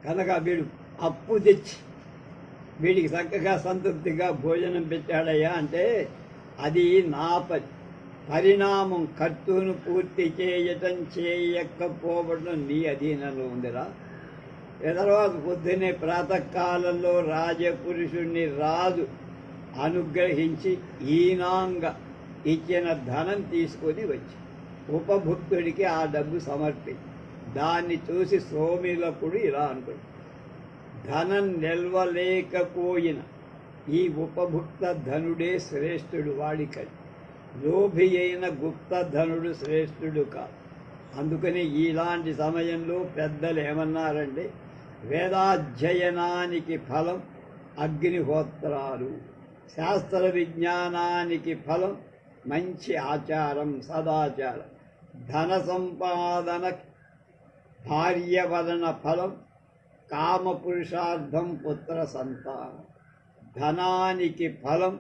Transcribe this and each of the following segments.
కనుక వీడు అప్పు తెచ్చి వీడికి చక్కగా సంతృప్తిగా భోజనం పెట్టాడయ్యా అంటే అది నా పరిణామం. కర్తును పూర్తి చేయటం చేయకపోవడం నీ అధీనంలో ఉందిరా. తర్వాత పొద్దున్నే ప్రాతకాలంలో రాజపురుషుణ్ణి రాజు అనుగ్రహించి ఈనాంగా ఇచ్చిన ధనం తీసుకొని వచ్చి ఉపభుక్తుడికి ఆ డబ్బు సమర్పించి దాన్ని చూసి సోమిలకుడు ఇలా అనుకున్నాడు, ధనం నిల్వలేకపోయిన ఈ ఉపభుక్త ధనుడే శ్రేష్ఠుడు, వాడికని లోభి అయిన గుప్త ధనుడు శ్రేష్ఠుడు కాదు. అందుకని ఇలాంటి సమయంలో పెద్దలు ఏమన్నారంటే, వేదాధ్యయనానికి ఫలం అగ్నిహోత్రాలు, శాస్త్ర విజ్ఞానానికి ఫలం మంచి ఆచారం సదాచారం, ధన సంపాదన భార్య వలన ఫలం కామపురుషార్థం పుత్ర సంతానం, ధనానికి ఫలం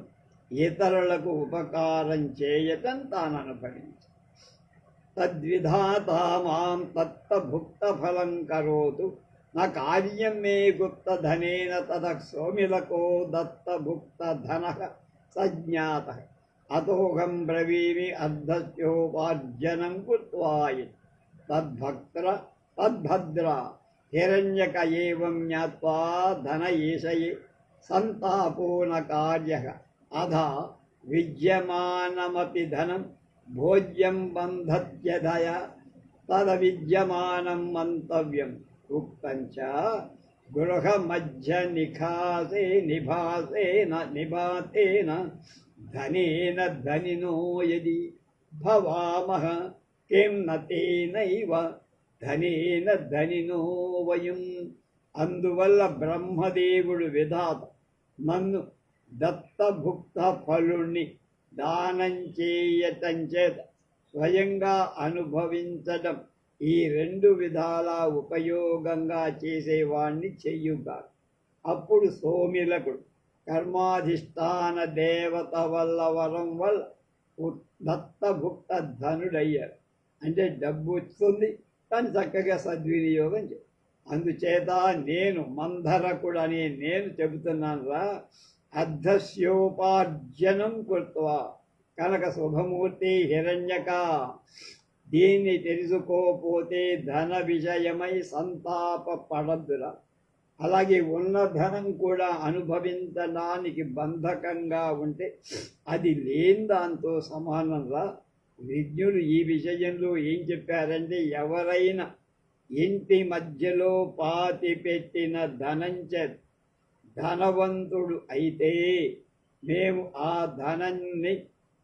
ఇతరులకు ఉపకారం చేయటం తాను అనుభవించు. తద్విధాత మాం తత్తభుక్త ఫలం కరోతు నా కార్యం మే గుప్త ధనేన తద సోమిలకో దత్తభుక్త ధన సజ్ఞాత అతోహం బ్రవీమి అర్ధస్యోపార్జనం కృత్వాయి తద్భద్ర హిరణ్యక ఏవం జ్ఞాత్వా ధన ఈశయే సంతాపో న కార్యః అధా విద్యమానమపి ధనం భోజ్యం బంధత్యధయ తద విద్యమానం మంతవ్యం ఉక్తంచ గృహ మధ్య నిఖాసే నిభాతేన ధనేన ధనినో యది భవామః కిం న తేనైవ ధనేన ధనినో వయం. అందువల్ల బ్రహ్మదేవుడు విధాత నన్ను దత్తభుక్త ఫలుణ్ణి దానం చేయటం చేత స్వయంగా అనుభవించడం ఈ రెండు విధాల ఉపయోగంగా చేసేవాణ్ణి చెయ్యుగా. అప్పుడు సోమిలకుడు కర్మాధిష్టాన దేవత వల్ల వరం వల్ల దత్తభుక్త ధనుడయ్యారు. అంటే డబ్బు వస్తుంది కానీ చక్కగా సద్వినియోగం చే. అందుచేత నేను మంధరకుడు అనే నేను చెబుతున్నాను రా, అర్ధస్యోపార్జనం కృత్వా. కనుక శుభమూర్తి హిరణ్యక, దీన్ని తెలుసుకోపోతే ధన విషయమై సంతాప పడద్దురా. అలాగే ఉన్న ధనం కూడా అనుభవించడానికి బంధకంగా ఉంటే అది లేని దాంతో సమానంగా. విజ్ఞులు ఈ విషయంలో ఏం చెప్పారంటే, ఎవరైనా ఇంటి మధ్యలో పాతి పెట్టిన ధనంచే ధనవంతుడు అయితే మేము ఆ ధనాన్ని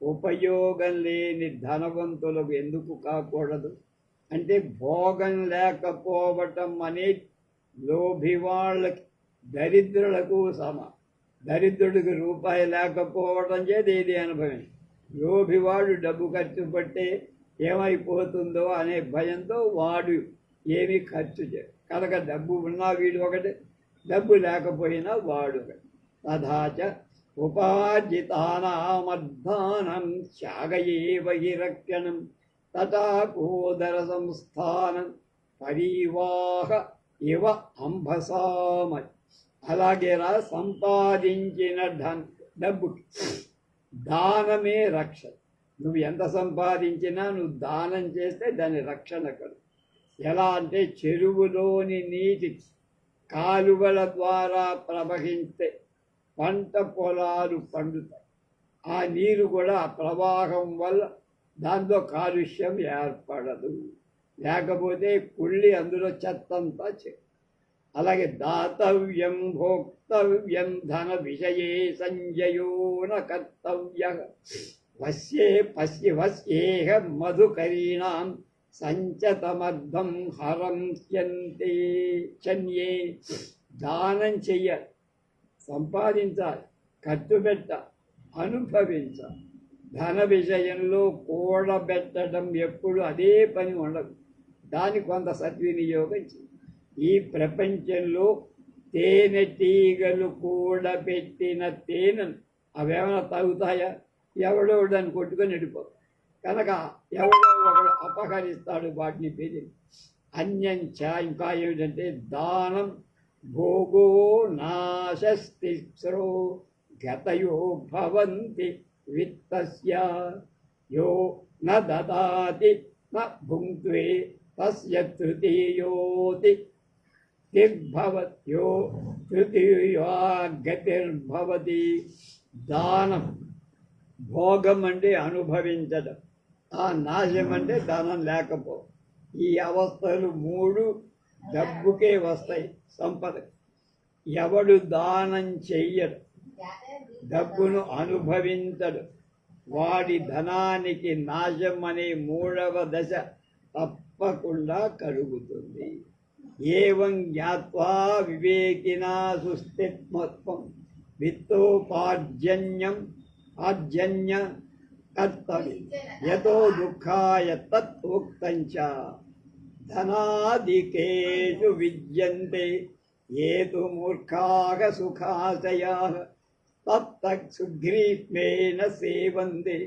ఉపయోగం లేని ధనవంతులకు ఎందుకు కాకూడదు అంటే, భోగం లేకపోవటం అనేది లోభి వాళ్ళకి దరిద్రులకు దరిద్రుడికి రూపాయి లేకపోవడం చేత ఏది అనుభవం. లోభివాడు డబ్బు ఖర్చు పట్టే ఏమైపోతుందో అనే భయంతో వాడు ఏమీ ఖర్చు చేయడు. కనుక డబ్బు ఉన్నా వీడు ఒకటి, డబ్బు లేకపోయినా వాడు ఒకటి. తథాచ ఉపార్జితానామర్ధానం త్యాగయేవ రక్షణం తథా కోదర సంస్థానం పరివాహ ఇవ అంబసామ. అలాగేలా సంపాదించిన డబ్బు దానమే రక్షణ. నువ్వు ఎంత సంపాదించినా నువ్వు దానం చేస్తే దాని రక్షణ కలు. ఎలా అంటే, చెరువులోని నీటి కాలువల ద్వారా ప్రవహిస్తే పంట పొలాలు పండుతాయి. ఆ నీరు కూడా ప్రవాహం వల్ల దాంతో కాలుష్యం ఏర్పడదు. లేకపోతే కుళ్ళి అందులో చెత్తంతా అలాగే దాతవ్యం భోక్తవ్యం ధన విషయే సంజయో న కర్తవ్య వస్యేహ మధుకరీణాం సంచతమర్థం హరం చన్యే. దానం చెయ్యాలి, సంపాదించాలి, ఖర్చు పెట్టాలి, అనుభవించాలి. ధన విషయంలో కూడబెట్టడం ఎప్పుడు అదే పని ఉండదు. దాని కొంత సద్వినియోగం చేయాలి. ఈ ప్రపంచంలో తేనెటీగలు కూడబెట్టిన తేనెను అవేమైనా తాగుతాయా? ఎవడో దాన్ని కొట్టుకొని వెళ్ళిపోతాయి. కనుక ఎవడో ఒకడు అపహరిస్తాడు వాటిని పెరిగి. అన్యంచ ఇంకా ఏమిటంటే దానం భోగో నాశస్తిస్రో గతయో భవంతి విత్తస్య యో న దదాతి న భుంక్తే తస్య తృతీయోతి తిర్భవత్యో తృతీయా గతిర్భవతి. దానం భోగం అంటే అనుభవించడం, ఆ నాశం అంటే ధనం లేకపో. ఈ అవస్థలు మూడు డబ్బుకే వస్తాయి, సంపద. ఎవడు దానం చెయ్యడు, డబ్బును అనుభవించడు, వాడి ధనానికి నాశం అనే మూడవ దశ తప్పకుండా కలుగుతుంది. ఏవం జ్ఞాత్వా వివేకినా సుస్థిత్మత్వం విత్తోపార్జన్యం ఆర్జన్య కర్తవ్యం యతో దుఃఖాయ తత్వోక్తంచ ధనాదికేషు విద్యంతే ఏతు మూర్ఖాః సుఖాశయాః తత్తత్ సుగ్రీష్మేణ సేవంతే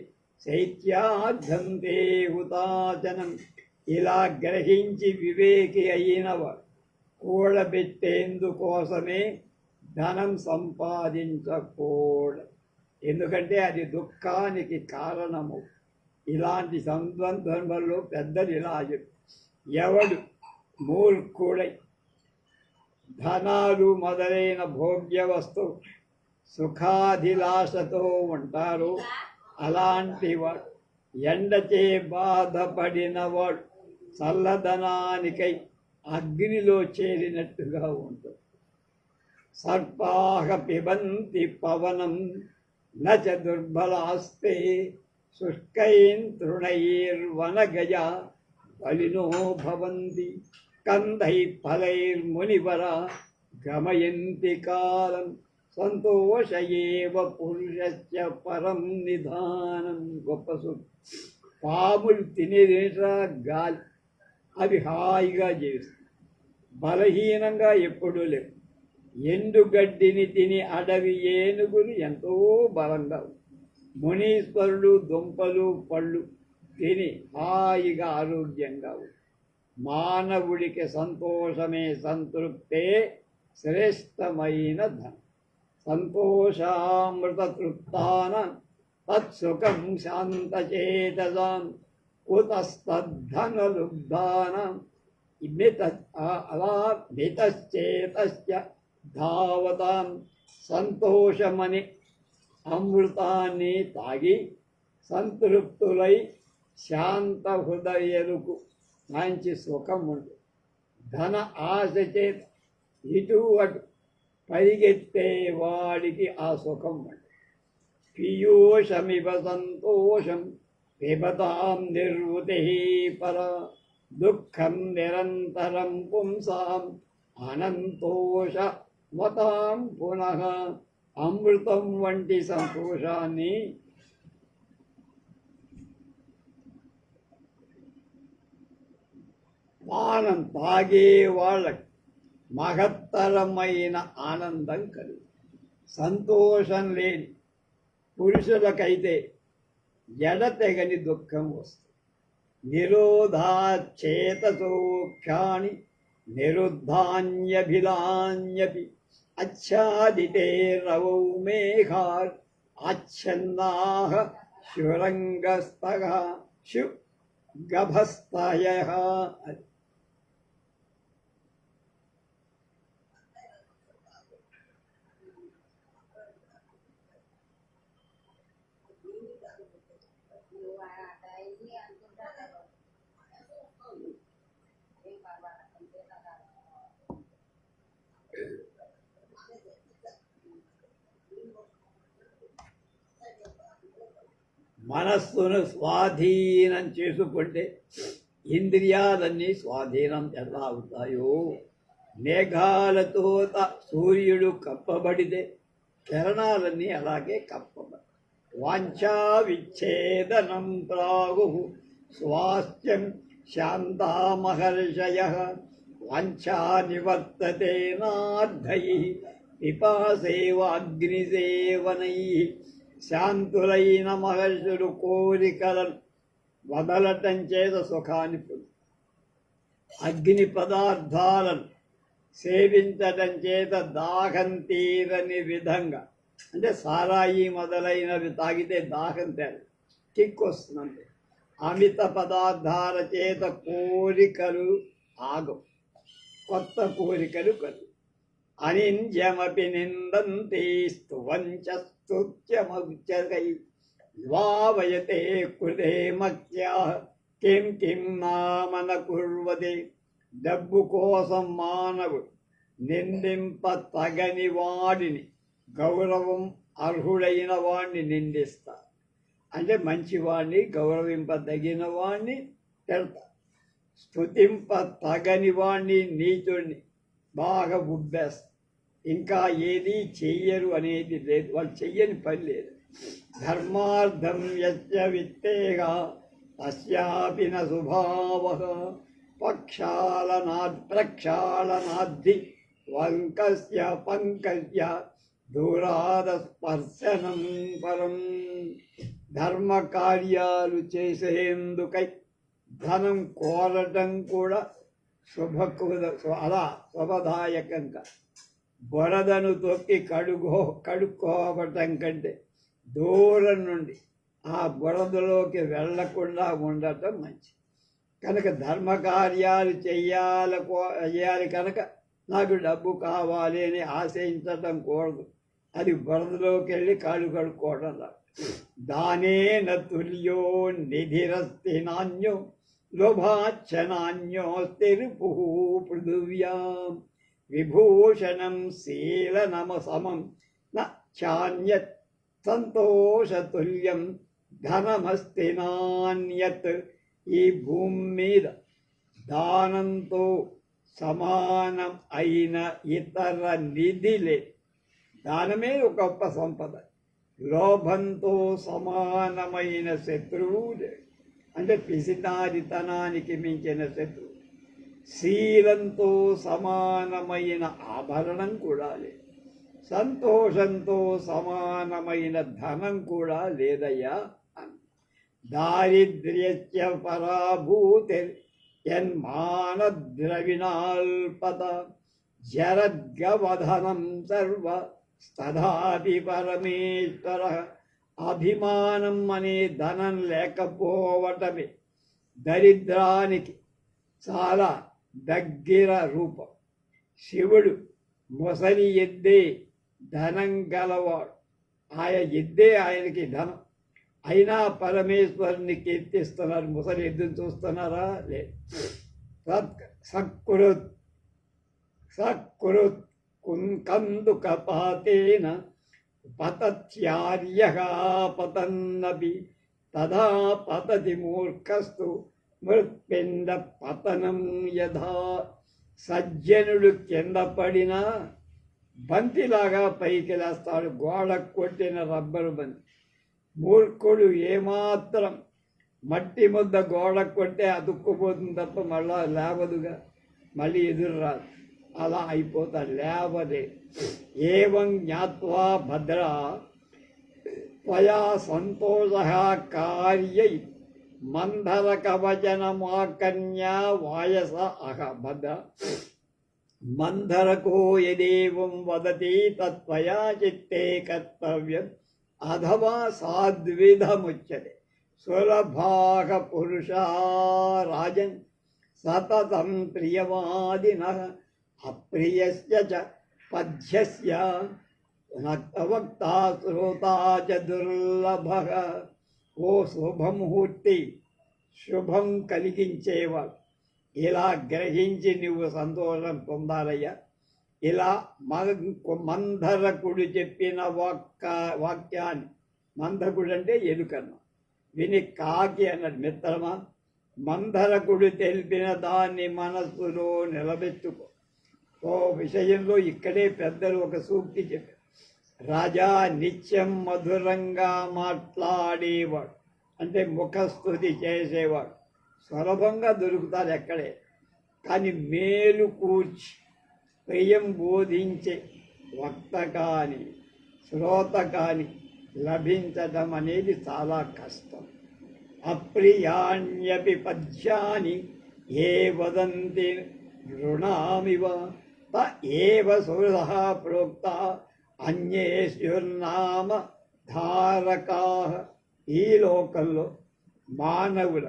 శైత్యార్థంతే హుతాచనం. ఇలా గ్రహించి వివేకి అయినవాడు కూడబెట్టేందుకోసమే ధనం సంపాదించకూడదు, ఎందుకంటే అది దుఃఖానికి కారణము. ఇలాంటి సందర్భంలో పెద్దలు ఇలా ఎవడు మూర్ఖుడై ధనాలు మొదలైన భోగ్య వస్తువు సుఖాధిలాషతో ఉంటారు, అలాంటి వాడు ఎండచే బాధపడినవాడు చల్లదనానికై అగ్నిలో చేరినట్టుగా ఉంటుంది. సర్పాః పిబంతి పవనం నచ దుర్బలాస్తే శుష్కైన్ తృణైర్వనగజా బలినో భవంతి కందై ఫలైర్మునివర గమయంతి కాలం సంతోష ఏవ పురుషస్య పరం నిధానం. గొప్ప పాములు తినేదేంట్రా గాలి, అవి హాయిగా జీవిస్తాయి, బలహీనంగా ఎప్పుడూ లేవు. ఎండుగడ్డిని తిని అడవి ఏనుగులు ఎంతో బలంగా, మునీశ్వరుడు దుంపలు పళ్ళు తిని హాయిగా ఆరోగ్యంగా. మానవుడికి సంతోషమే సంతృప్తే శ్రేష్టమైన ధనం. సంతోషామృత తృప్తాన తత్సుఖం శాంతచేతసాం కుతస్తద్ధనలుబ్ధానం అలా మితశ్చేతస్య ధావతాం. సంతోషమని అమృతాన్ని తాగి సంతృప్తులై శాంత హృదయులకు మంచి సుఖం ఉంటుంది. ధన ఆశ చేత ఇటు అటు పరిగెత్తే వాడికి ఆ సుఖం ఉంటుంది. పీయూషమివ సంతోషం పిబతాం నిర్వృతి పర దుఃఖం నిరంతరం పుంసాం అనంతోష మతాం పునః. అమృతం వంటి సంతోషాన్ని పానం తాగే వాళ్ళకి మహత్తరమైన ఆనందం కలుగు. సంతోషం లేని పురుషులకైతే ఎడతెగని దుఃఖం వస్తుంది. నిరోధాచేతసోఖ్యాని నిరుద్ధాన్యభిలాన్యపి అచ్ఛాదితే రవౌ మేఘార్ ఆచ్ఛన్నాః శురంగస్తః శుగభస్తయః. మనస్సును స్వాధీనం చేసుకుంటే ఇంద్రియాలన్నీ స్వాధీనం ఎలా అవుతాయో, మేఘాలతో సూర్యుడు కప్పబడితే కిరణాలన్నీ అలాగే కప్పబడి. వాంఛా విచ్ఛేదనం ప్రాహు స్వాస్థ్యం శాంతా మహర్షయః వాంఛా నివర్తతే నార్థైః పిపాసేవాగ్నిసేవనైః. శాంతులైన మహర్షులు కోరికలను వదలటం చేత సుఖాన్ని పొందు. అగ్ని పదార్థాలను సేవించటం చేత దాహం తీరని విధంగా, అంటే సారాయి మొదలైనవి తాగితే దాహం తీరదు, కిక్ వస్తుంది. అమిత పదార్థాల చేత కోరికలు ఆగవు, కొత్త కోరికలు కలు. అనింద్యమపి నిందంతే స్తువంచ స్తుత్యమౌచ్యకై ద్వావయతే కృతే మత్యా కిం కిం నామన కుర్వతే. డబ్బు కోసం మానవుడు నిందింప తగని వాడిని, గౌరవం అర్హుడైన వాడిని నిందిస్తారు. అంటే మంచివాడిని, గౌరవింపదగిన వాడిని పెడతారు. స్తుతింప తగని వాడిని, నీచుడిని బాగా ఉబ్బేస్తారు. ఇంకా ఏది చెయ్యరు అనేది లేదు, వాళ్ళు చెయ్యని పని లేదు. ధర్మార్థం యస్య విత్తేగా తస్యాపి న స్వభావః ప్రక్షాళనాద్ధి వంకస్య పంకస్య దూరాద స్పర్శనం పరం. ధర్మ కార్యాలు చేసేందుకై ధనం కోరటం కూడా శుభదాయకంగా, బొరదను తొక్కి కడుక్కోవటం కంటే దూరం నుండి ఆ బురదలోకి వెళ్లకుండా ఉండటం మంచిది. కనుక ధర్మకార్యాలు చెయ్యాలి కనుక నాకు డబ్బు కావాలి అని ఆశయించటం కూడదు. అది బురదలోకి వెళ్ళి కాళ్ళు కడుక్కోవడం రా. దానేన తుల్యో నిధిరస్తి నాణ్యో లోభాచ్చ నాణ్యోస్తిరుపు పృథివ్యాం విభూషణం శీలనమసమం న చాన్యత్ సంతోషతుల్యం ధనమస్తి నాన్యత్. ఈ భూమి మీద దానంతో సమానం అయిన ఇతర నిధి లేదు. దానమే ఒక గొప్ప సంపద. లోభంతో సమానమైన శత్రువు లేడు, అంటే పిసినారితనానికి మించిన శత్రువు. శీలంతో సమానమైన ఆభరణం కూడా లేదు. సంతోషంతో సమానమైన ధనం కూడా లేదయ్యా. దారిద్ర్యస్య పరాభూతి యన్మానద్రవిణాల్పత జరద్గవధనం సర్వ తథాపి పరమేశ్వర. అభిమానం అనే ధనం లేకపోవటమే దరిద్రానికి చాలా దగ్గర రూపం. శివుడు మొసలి ఎద్దే ధనం గలవాడు, ఎద్దే ఆయనకి ధనం. అయినా పరమేశ్వరుని కీర్తిస్తున్నారు. ముసలి ఎద్దును చూస్తున్నారా? లేదు. సత్కృత్ కందుకపాతేన పతత్యార్యః పతన్నపి తదా పతతి మూర్ఖస్తు మృత్పిండ పతనం యథా. సజ్జనుడు కింద పడినా బంతిలాగా పైకి లేస్తాడు, గోడ కొట్టిన రబ్బరు బంతి. మూర్ఖుడు ఏమాత్రం మట్టి ముద్ద గోడ కొట్టే అతుక్కుపోతుంది తప్ప మళ్ళా లేవదుగా, మళ్ళీ ఎదురు రాదు. అలా అయిపోతాడు, లేవదే. ఏవం జ్ఞాత్వా భద్రా త్వయా సంతోషః కార్యై మంధర కవచనమాకన్యా వాయస అహ భద్ర. మంధరకో యదేవం వదతి తత్వయా చిత్తే కర్తవ్యం అథవా సాద్విధముచ్యతే. సులభాః పురుషా రాజన్ సతతం ప్రియవాదినః అప్రియస్య చ పథ్యస్య నక్తవక్తా శ్రోతా చ దుర్లభః. ఓ శుభముహూర్తి, శుభం కలిగించేవాడు, ఇలా గ్రహించి నువ్వు సంతోషం పొందాలయ్యా. ఇలా మంధరకుడు చెప్పిన వాక్యాన్ని, మంధకుడు అంటే ఎలుకన్న, విని కాకి అన్నాడు, మిత్రమా మంధరకుడు తెలిపిన దాన్ని మనస్సులో నిలబెట్టుకో. ఓ విషయంలో ఇక్కడే పెద్దలు ఒక సూక్తి చెప్పారు. రాజా నిత్యం మధురంగా మాట్లాడేవాడు, అంటే ముఖస్థుతి చేసేవాడు సులభంగా దొరుకుతారు ఎక్కడే. కానీ మేలు కూర్చి ప్రియం బోధించే వక్త కానీ శ్రోత కానీ లభించడం అనేది చాలా కష్టం. అప్రియాణ్యపి పద్యాని ఏ వదంతి నృణామివ త ఏవ సురః ప్రోక్త అన్యేష్యుర్నామ ధారకాః. ఈ లోకంలో మానవుల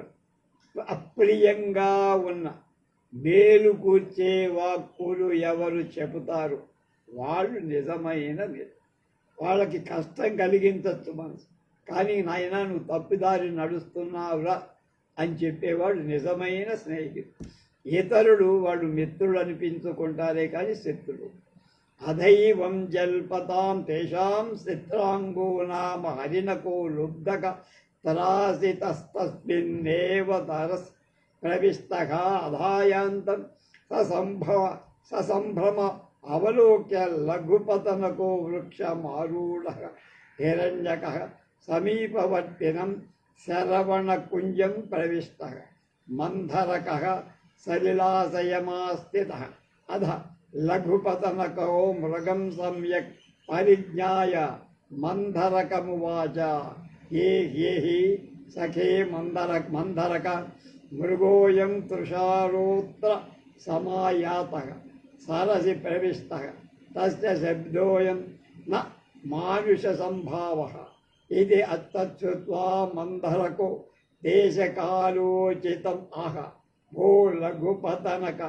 అప్రియంగా ఉన్న మేలు కూర్చే వాక్కులు ఎవరు చెబుతారు వాళ్ళు నిజమైన మీరు. వాళ్ళకి కష్టం కలిగించచ్చు మనసు, కానీ నాయన నువ్వు తప్పిదారి నడుస్తున్నావురా అని చెప్పేవాడు నిజమైన స్నేహితుడు. ఇతరులు వాళ్ళు మిత్రులు అనిపించుకుంటారే కానీ శత్రుడు. అధైవం జల్పతాం తేషాం చిత్రాంగో నామ హరిణకో లుబ్ధక త్రాసితస్తస్మిన్నేవ తరస్ ప్రవిష్టః అధాయాంతం ససంభ్రమ అవలోక్య లఘుపతనకో వృక్షమారూఢః హిరణ్యకః సమీపవర్తినం శరవణకుంజం ప్రవిష్టః మంధరకః సలిలాశయమాస్థితః అధ లఘుపతనకో మృగం సమ్యక్ పరిజ్ఞాయ మంధరకమువాచ హేహి సఖే మంధరక మృగోయం తృషారోత్ర సమాయాతః సరసి ప్రవిష్టః తస్య శబ్దోయం న మానుష సంభావః. ఇది అత్తచ్చుత్వా మంధరకో దేశకాలోచితం ఆహ భో లఘుపతనక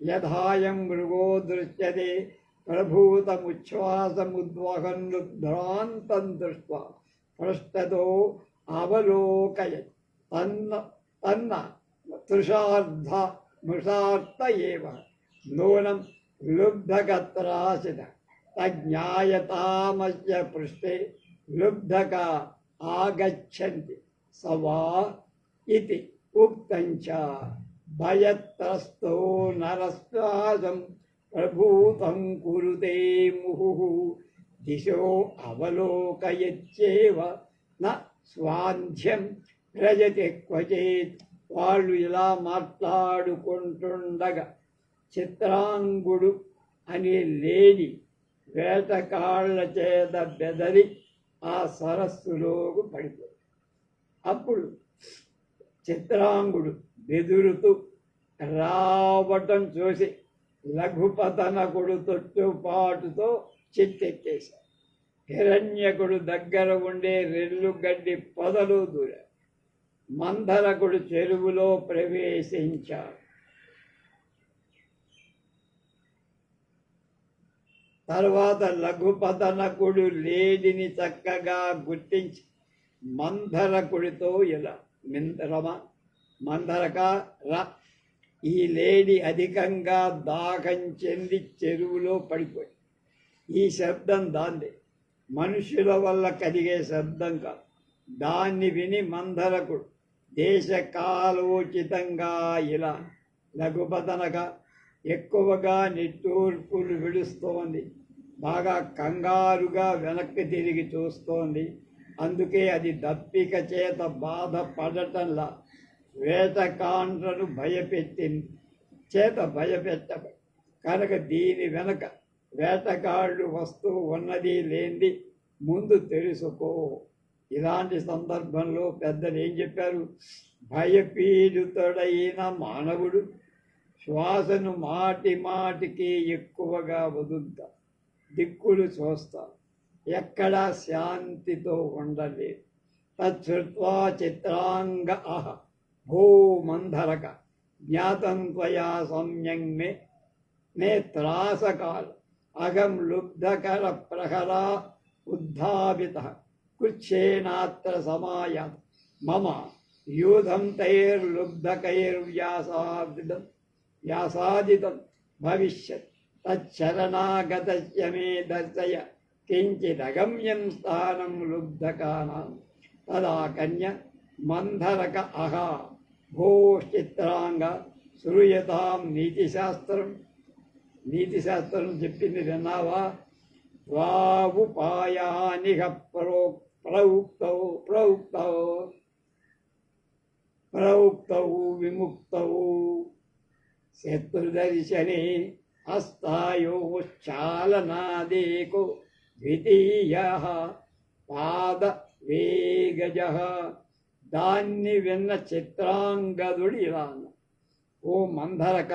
యథాయం మృగో దృశ్యతే ప్రభూతముచ్ఛ్వాసముద్వహన్నుభ్రాంతం దృష్ట్వా పృష్టతో అవలోకయత్ తన్న తృషార్థ ఏవ నూనం లుబ్ధగత్రాసిత తజ్ఞాయతామస్య పృష్ఠే లుబ్ధక ఆగచ్చంతి సవా ఇతి ఉక్తంచ భయత్రస్తో నరస్వాసం ప్రభూతం కురుతే ముహుః దిశో అవలోకయచ్చేవ న స్వాంధ్యం ప్రజతి క్వచిత్. వాళ్ళు ఇలా మాట్లాడుకుంటుండగా చిత్రాంగుడు అనే లేడి వేటకాళ్ల చేత బెదరి ఆ సరస్సులోకి పడిపోయి. అప్పుడు చిత్రాంగుడు బెదురుతూ రావటం చూసి లఘుపతనకుడు తొట్టుపాటుతో చిట్టెక్కేశాడు. హిరణ్యకుడు దగ్గర ఉండే రెల్లు గడ్డి పొదలు దూరాడు. మంధరకుడు చెరువులో ప్రవేశించాడు. తర్వాత లఘుపతనకుడు లేడిని చక్కగా గుర్తించి మంధరకుడితో ఇలా మంధరక రా, ఈ లేడి అధికంగా దాహం చెంది చెరువులో పడిపోయి. ఈ శబ్దం దాందే, మనుషుల వల్ల కలిగే శబ్దం కాదు. దాన్ని విని మంధరకుడు దేశకాలోచితంగా ఇలా లఘుపతనక ఎక్కువగా నిట్టూర్పులు విడుస్తోంది. బాగా కంగారుగా వెనక్కి తిరిగి చూస్తోంది. అందుకే అది దప్పిక చేత బాధపడటంలా వేటకాండ్రను భయపెట్టబడి కనుక దీని వెనక వేటగాళ్ళు వస్తూ ఉన్నది లేనిది ముందు తెలుసుకో. ఇలాంటి సందర్భంలో పెద్దలు ఏం చెప్పారు? భయపీడితుడైన మానవుడు శ్వాసను మాటికి ఎక్కువగా వదులుతా, దిక్కులు చూస్తా, ఎక్కడా శాంతితో ఉండలేదు. తచ్చుత్వా చిత్రాంగ అహ భో మంధరక జ్ఞాతం త్వయా సమ్యక్ మే త్రాసకాల అహం లుబ్ధకర ప్రహరా ఉద్ధావితః కుచ్చేనాత్ర సమాయాత మమ యూధం తైర్లుబ్ధకైర్వ్యాసాదితం భవిష్యత్ తచ్చరణాగతస్య మే దర్శయ కించిదగమ్యం స్థానం లుబ్ధకానాం. తదా కన్య మంధరక అహ భో చిత్రాంగ శ్రూయతాం నీతిశాస్త్రం. నీతిశాస్త్రం చెప్పింది విన్నావా? ద్వావుపాయానిహ ప్రౌక్తౌ విముక్తౌ శత్రుదర్శనే హస్తాయోశ్చాలనాదేకో ద్వితీయః పాదవేగజః. దాన్ని విన్న చిత్రాంగదుడు ఇలా అన్నాడు, ఓ మందరక,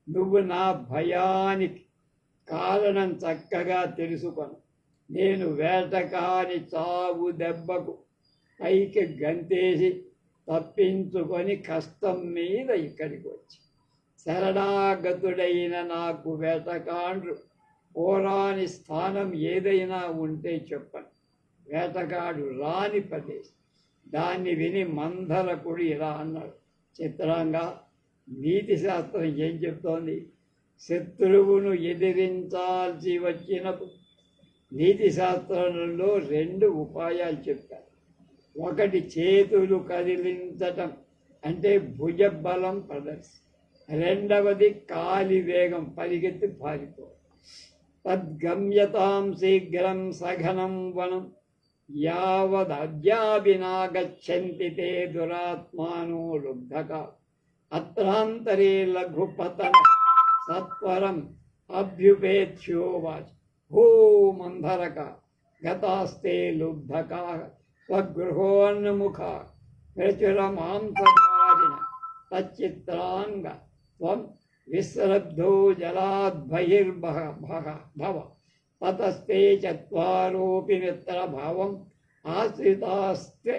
నువ్వు నా భయానికి కారణం చక్కగా తెలుసుకొను. నేను వేటకాని చావు దెబ్బకు పైకి గంతేసి తప్పించుకొని కష్టం మీద ఇక్కడికి వచ్చి శరణాగతుడైన నాకు వేటకాండ్రు పోరాని స్థానం ఏదైనా ఉంటే చెప్పండి. వేటగాడు రాని ప్రదేశం. దాన్ని విని మందరకుడు ఇలా అన్నాడు, చిత్రంగా నీతి శాస్త్రం ఏం చెప్తోంది? శత్రువును ఎదిరించాల్సి వచ్చినప్పుడు నీతి శాస్త్రంలో 2 ఉపాయాలు చెప్పారు. ఒకటి చేతులు కదిలించటం, అంటే భుజబలం ప్రదర్శన. రెండవది కాలి వేగం, పరిగెత్తి పారిపో. తద్గమ్యతాం శీఘ్రం సఘనం వనం యావదద్యాభినాగచ్చంతి తే దురాత్మానో లుబ్ధక అత్రాంతరే లఘుపతన సత్వరం అభ్యుపేత్యోవాచ హో మందరక గతాస్తే లుబ్ధకా స్వగృహోన్ముఖా ప్రచురమాంసధారిణ తచ్చిత్రాంగ త్వం విశ్రబ్ధో జలాద్బహిర్భవ తతస్తే చత్వారోపి మిత్రభావం ఆశ్రితాస్తే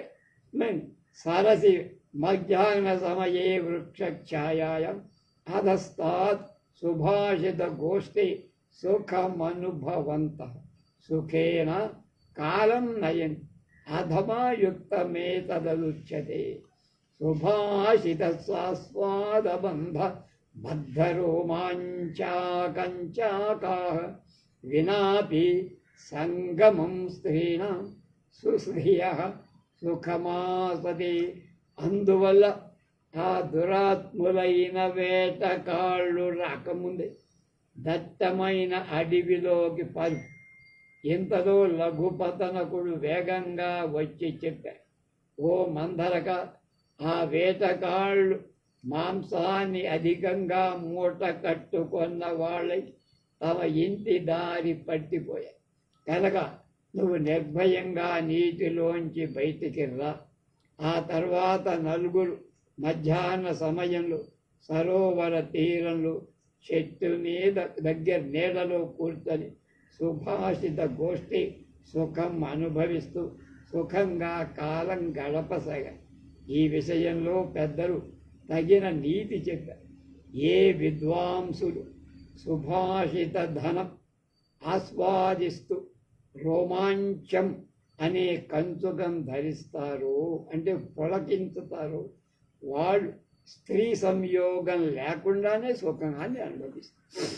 సరసి మధ్యాహ్న సమయే వృక్షఛాయాయాం అధస్తాత్ సుభాషిత గోష్ఠి సుఖమనుభవంతః సుఖేన కాలం నయన్ అధమాయుక్తమేతదుచ్యతే సుభాషిత స్వాస్వాదబంధ బద్ధరోమాంచాకంచాకాః వినాపి సంగమం స్త్రీణాం సుశ్రియః సుఖమాసతే. అందువల్ల ఆ దురాత్ములైన వేటకాళ్ళు రాకముందే దట్టమైన అడవిలోకి పరు. ఇంతలో లఘుపతనకుడు వేగంగా వచ్చి చెప్పాడు, ఓ మందరక, ఆ వేటకాళ్ళు మాంసాన్ని అధికంగా మూట కట్టుకున్న వాళ్ళై తమ ఇంటి దారి పట్టిపోయాయి కనుక నువ్వు నిర్భయంగా నీటిలోంచి బయటికి రా. ఆ తర్వాత నలుగురు మధ్యాహ్న సమయంలో సరోవర తీరంలో చెట్టు మీద దగ్గర నీడలో కూర్చొని సుభాషిత గోష్ఠి సుఖం అనుభవిస్తూ సుఖంగా కాలం గడపసాగారు. ఈ విషయంలో పెద్దలు తగిన నీతి చెప్పారు. ఏ విద్వాంసులు సుభాషిత ధనం ఆస్వాదిస్తూ రోమాంచం అనే కంచుకం ధరిస్తారో, అంటే పులకించుతారో, వాళ్ళు స్త్రీ సంయోగం లేకుండానే సుఖాన్ని అనుభవిస్తారు.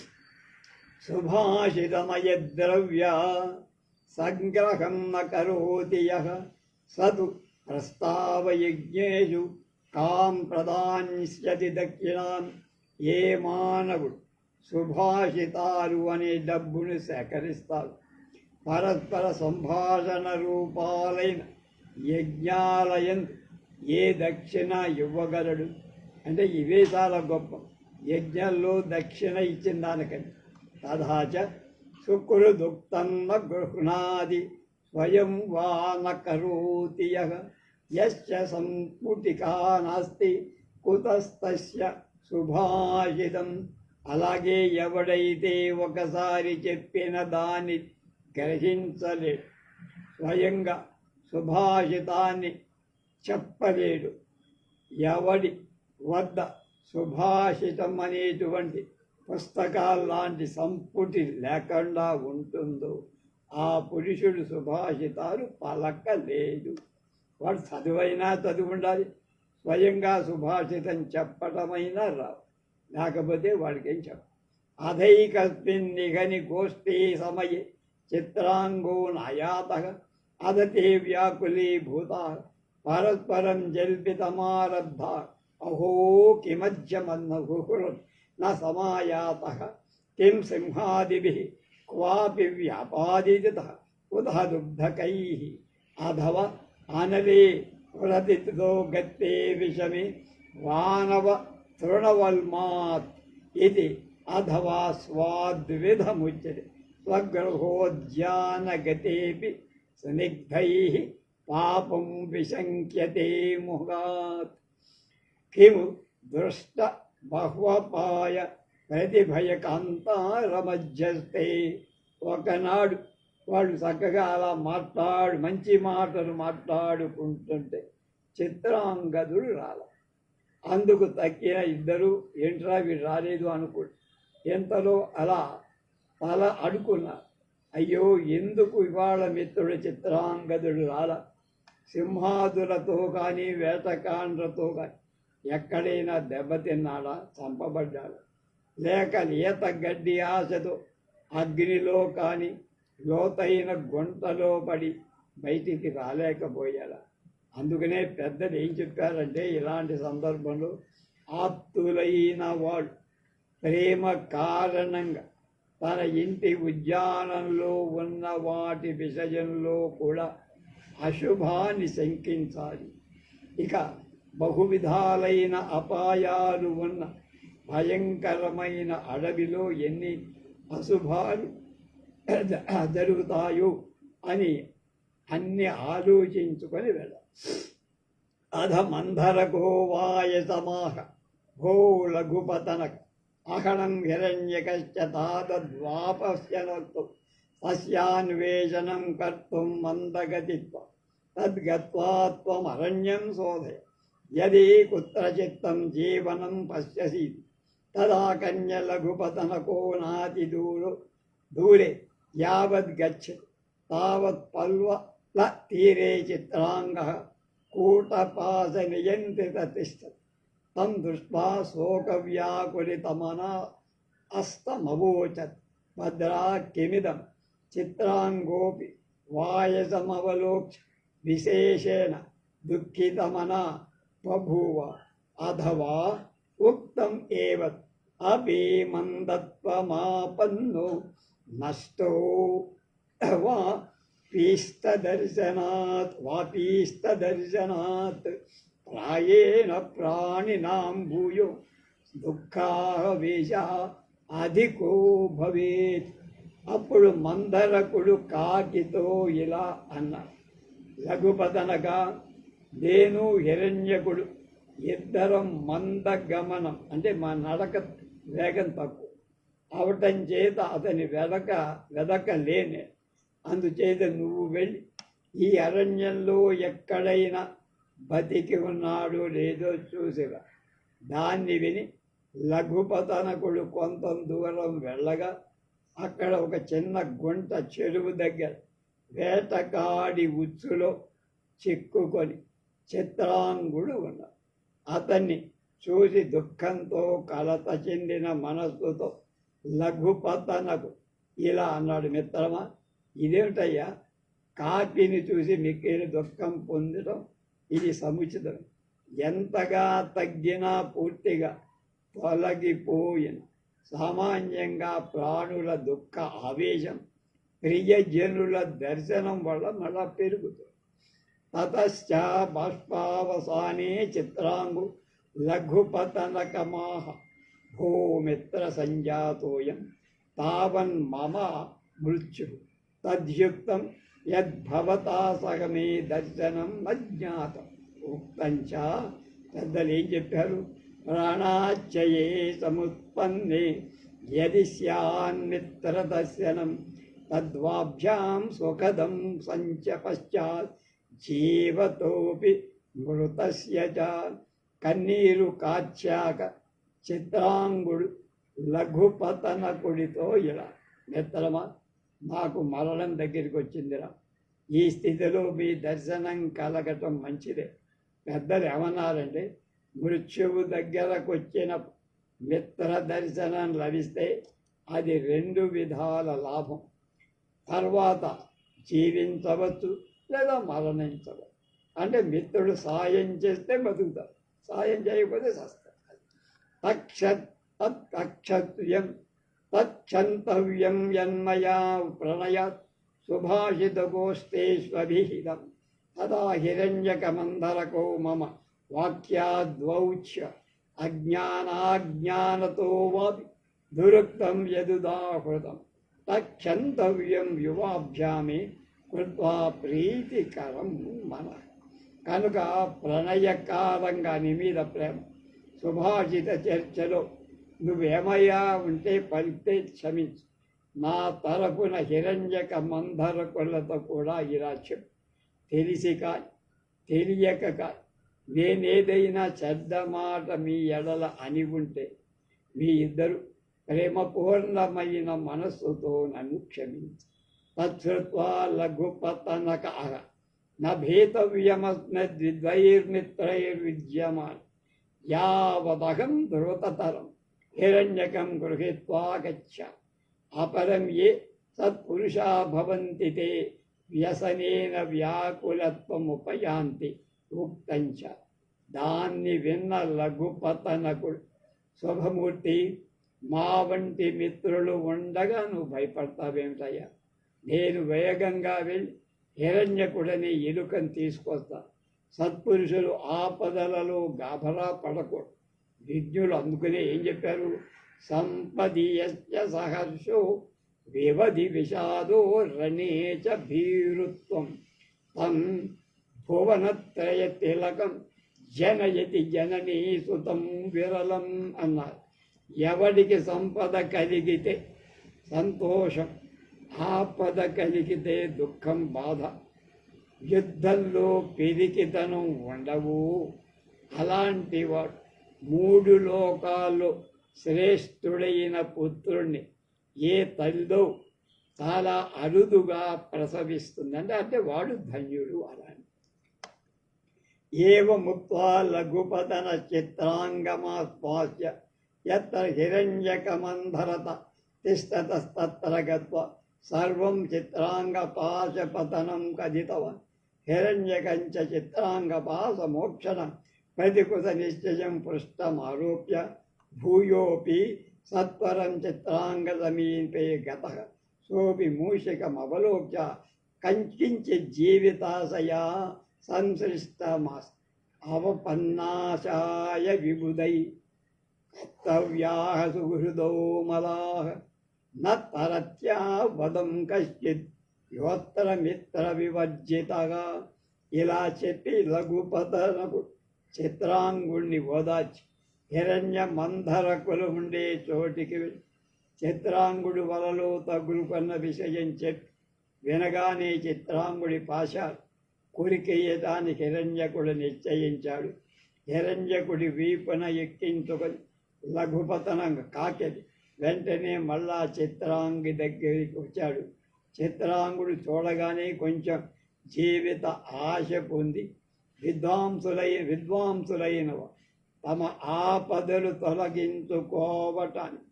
సుభాషితమయ ద్రవ్య సంగ్రహం న కరోతి యః సతు ప్రస్తావయజ్ఞేషు కాం ప్రదాస్యతి దక్షిణాం. ఏ మానవుడు సుభాషితాలు అనే డబ్బును సేకరిస్తారు, పరస్పర సంభాషణ రూపాలైన యజ్ఞాలయందు ఏ దక్షిణ ఇవ్వగలడు? అంటే ఇవే చాలా గొప్ప. యజ్ఞంలో దక్షిణ ఇచ్చిన దానికంటే తథాచ సుకృదుక్తం న గృహ్ణాది స్వయం వా న కరోతి యః యస్య సంపుటికా నాస్తి కుతస్తస్య సుభాషితం. అలాగే ఎవడైతే ఒకసారి చెప్పిన దాన్ని గ్రహించలేడు, స్వయంగా సుభాషితాన్ని చెప్పలేడు, ఎవడి వద్ద సుభాషితం అనేటువంటి పుస్తకాల్లాంటి సంపుటి లేకుండా ఉంటుందో ఆ పురుషుడు సుభాషితాలు పలకలేడు. వాడు చదువైనా చదువు ఉండాలి, స్వయంగా సుభాషితం చెప్పటమైనా రావు, లేకపోతే వాడికి ఏం చెప్ప. అధైకస్మిన్ నిఘని గోష్ఠీ సమయే చిత్రాంగో నయాతః అదతే వ్యాకులీభూతా పరస్పరం జల్పితమారబ్ధా అహో కిమజ్యమన్నహుః న సమాయాతః కిం సింహాదిభిః క్వాపి వ్యాపాదితః ఉదః దుగ్ధకైః అధవ అనలే పురతితో గత్తే విషమే వానవ తృణవల్మాత్ ఇది అధవా స్వాద్విధముచ్యతే. స్వగృహోద్యానగతేపి స్నిగ్ధైః పాపం విశంక్యతే ముగాత్. కిము దృష్ట బహ్వపాయ ప్రతిభయకాంతారమధ్యస్తే. ఒకనాడు వాళ్ళు చక్కగా అలా మంచి మాటలు మాట్లాడుకుంటుంటే చిత్రాంగదుడు రాల. అందుకు తక్కిన ఇద్దరు ఏంట్రా వీడు రాలేదు అనుకోండి. ఎంతలో అలా తల అడుకున్నారు. అయ్యో ఎందుకు ఇవాళ మిత్రుడు చిత్రాంగదుడు రాల? సింహాదులతో కానీ వేటకాండ్రతో కానీ ఎక్కడైనా దెబ్బతిన్నాడా, చంపబడ్డాడా, లేక ఈత గడ్డి ఆశతో అగ్నిలో కానీ లోతైన గుంటలో పడి బయటికి రాలేకపోయాడా? అందుకనే పెద్దలు ఏం చెప్పారంటే, ఇలాంటి సందర్భంలో ఆప్తులైన వాడు ప్రేమ కారణంగా తన ఇంటి ఉద్యానంలో ఉన్న వాటి విషయంలో కూడా అశుభాన్ని శంకించాలి. ఇక బహువిధాలైన అపాయాలు ఉన్న భయంకరమైన అడవిలో ఎన్ని అశుభాలు జరుగుతాయో అని అన్ని ఆలోచించుకొని వెళ్ళ. అధమంధరకో వాయసమాహ భో లఘుపతనక అహణం హిరణ్యకశ్చ తాదద్వాపస్యనక్తు సస్యాన్వేషణం కర్తుం మందగతిత్వం తద్గత్వా త్వమరణ్యం శోధయ. యది కుత్రచిత్తం జీవనం పశ్యసి తదా కన్య లఘుపతనకో నాతి దూరే యావద్గచ్చతి తావత్ పల్వల తీరే చిత్రాంగః కూటపాశ నియంత్రిత తిష్టతి. తం దృష్ట్వా శోకవ్యాకులితమనా అస్తమవోచత్ భద్రా కిమిదం. చిత్రాంగోపి వాయసమవలోక్ష్య విశేషేణ దుఃఖితమనా బభూవ. అథవా ఉక్తం ఏవ అపి మందత్వమాపన్నో నష్టో వాపీష్టదర్శనాత్ ప్రాయేణ ప్రాణినాం భూయో దుఃఖావేశ అధికో భవేత్. అప్పుడు మందరకుడు కాకితో ఇలా అన్నాడు, లఘుపతనగా నేను హిరణ్యకుడు ఇద్దరం మందగమనం అంటే మా నడక వేగం తక్కువ అవటం చేత అతని వెదకలేనే. అందుచేత నువ్వు వెళ్ళి ఈ అరణ్యంలో ఎక్కడైనా బతికి ఉన్నాడో లేదో చూసిరా. దాన్ని విని లఘుపతనకుడు కొంత దూరం వెళ్ళగా అక్కడ ఒక చిన్న గుంట చెరువు దగ్గర వేటకాడి ఉచ్చులో చిక్కుకొని చిత్రాంగుడు ఉన్నాడు. అతన్ని చూసి దుఃఖంతో కలత చెందిన మనస్సుతో లఘుపతనకు ఇలా అన్నాడు, మిత్రమా, ఇదేమిటయ్యా, కాకిని చూసి మిక్కిలి దుఃఖం పొందడం ఇది సముచితం. ఎంతగా తగ్గినా పూర్తిగా తొలగిపోయిన సామాన్యంగా ప్రాణుల దుఃఖ ఆవేశం ప్రియజనుల దర్శనం వల్ల మళ్ళా పెరుగుతుంది. తతశ్చ బాష్పావసానే చిత్రాంగు లఘుపతనకమాహ భో మిత్ర సంజాతోయం తావన్ మమ మృత్యు తద్యుక్తం యద్భవతా సహ మే దర్శనం అజ్ఞాతం ఉక్తంచ. పెద్దలు ఏం చెప్పారు, ప్రాణాచ్చయే సముత్పన్నే యది స్యాన్మిత్ర దర్శనం తద్వాభ్యాం సుఖదం సంచ పశ్చాత్ జీవతోపి మృతస్య చ. కన్నీరు కార్చాక చిత్రాంగుడు లఘుపతనకుడితో ఇలా, మిత్రమా, నాకు మరణం దగ్గరికి వచ్చిందిరా. ఈ స్థితిలో మీ దర్శనం కలగటం మంచిదే. పెద్దలు ఏమన్నారంటే, మృత్యువు దగ్గరకు వచ్చిన మిత్ర దర్శనం లభిస్తే అది 2 విధాల లాభం. తర్వాత జీవించవచ్చు లేదా మరణించవచ్చు. అంటే మిత్రుడు సాయం చేస్తే బతుకుతారు, సాయం చేయకపోతే చస్తారు. తక్షత్రియం తక్షంతవ్యం యన్మయా ప్రణయాత్ సుభాషితగోష్ఠేష్వభిహితం తదా హిరణ్యకమందరకో మమ వాక్యాద్వౌచ్య అజ్ఞానాజ్ఞానతో వాపి దురుక్తం యదుదాహృతం తక్షంతవ్యం యువాభ్యామే కృత్వా ప్రీతికరం మన. కనుక ప్రణయకాలంగా నీ మీద ప్రేమ, సుభాషిత చర్చలో నువ్వేమయ్యా ఉంటే పలికితే క్షమించు. నా తరపున హిరణ్యక మంధరకులతో కూడా ఇలా చెప్పు. తెలిసి కాని తెలియక కాని నేనేదైనా చెడ్డ మాట మీ ఎడల అని ఉంటే మీ ఇద్దరు ప్రేమపూర్ణమైన మనస్సుతో నన్ను క్షమించు. తచ్చుత్వా లఘుపతనక నభేతవ్యమస్మద్విద్వైర్మిత్రైర్విద్యమాన యావదహం ధృతతరం హిరణ్యకం గృహీత్వా గచ్చ. అపరం ఏ సత్పురుషా భవంతి తే వ్యసనేన వ్యాకులత్వముపయాంతి ఉక్తంచ. దాన్ని విన్న లఘుపతనకుడు, శుభమూర్తి, మా వంటి మిత్రులు ఉండగా నువ్వు భయపడతావేమిటయ్యా? నేను వేగంగా వెళ్ళి హిరణ్యకుడని ఎలుకను తీసుకొస్తా. సత్పురుషులు ఆపదలలో గాభరా పడకూడదు. విజ్ఞులు అందుకనే ఏం చెప్పారు? సంపదీయస్య సహర్షో వివధి విషాదో రణేచ భీరుత్వం తం భువనత్రయ తిలకం జనయతి జననీ సుతం విరలం అన్నారు. ఎవడికి సంపద కలిగితే సంతోషం, ఆపద కలిగితే దుఃఖం, బాధ, యుద్ధంలో పిరికితనం ఉండవు. అలాంటి వాడు మూడు లోకాల్లో శ్రేష్ఠుడైన పుత్రుణ్ణి ఏ తల్లిదో చాలా అరుదుగా ప్రసవిస్తుందంటే అంటే వాడు ధన్యుడు. అలాంటి ఏవముక్త్వా లఘుపతన చిత్రాంగమాస్పాస్య యత్ర హిరణ్యకమంధరత తిష్టతస్తత్ర గత్వా సర్వం చిత్రాంగపాశపతనం కథితవాన్. హిరణ్యకంచ చిత్రాంగపాశమోక్షణం ప్రతికృత నిశ్చయం పృష్టమారోప్య భూయోపి సత్వరం చిత్రాంగసమీపే గతః సోపి మూషికమవలోక్య కంకించిత్ జీవితాశయా సంసృష్టమాస్ అవపన్నాశాయ విబుధై కర్తవ్యాః సుహృదో మలాః న తరత్యా వదం కశ్చిత్ యోత్ర మిత్ర వివర్జితగా. ఇలా చెప్పి లఘుపతనకు చిత్రాంగుణ్ణి ఓదార్చి హిరణ్య మంధరకులు ఉండే చోటికి వెళ్ళి చిత్రాంగుడు వలలో తగులుకున్న విషయం చెప్పి వినగానే చిత్రాంగుడి పాశాలు కొరికెయ్యటానికి హిరణ్యకుడు నిశ్చయించాడు. హిరణ్యకుడి వీపున ఎక్కించుకొని లఘుపతనంగా కాకెది వెంటనే మళ్ళా చిత్రాంగి దగ్గరికి వచ్చాడు. చిత్రాంగుడు కొంచెం జీవిత ఆశ పొంది విద్వాంసులైన తమ ఆపదలు తొలగించుకోవటానికి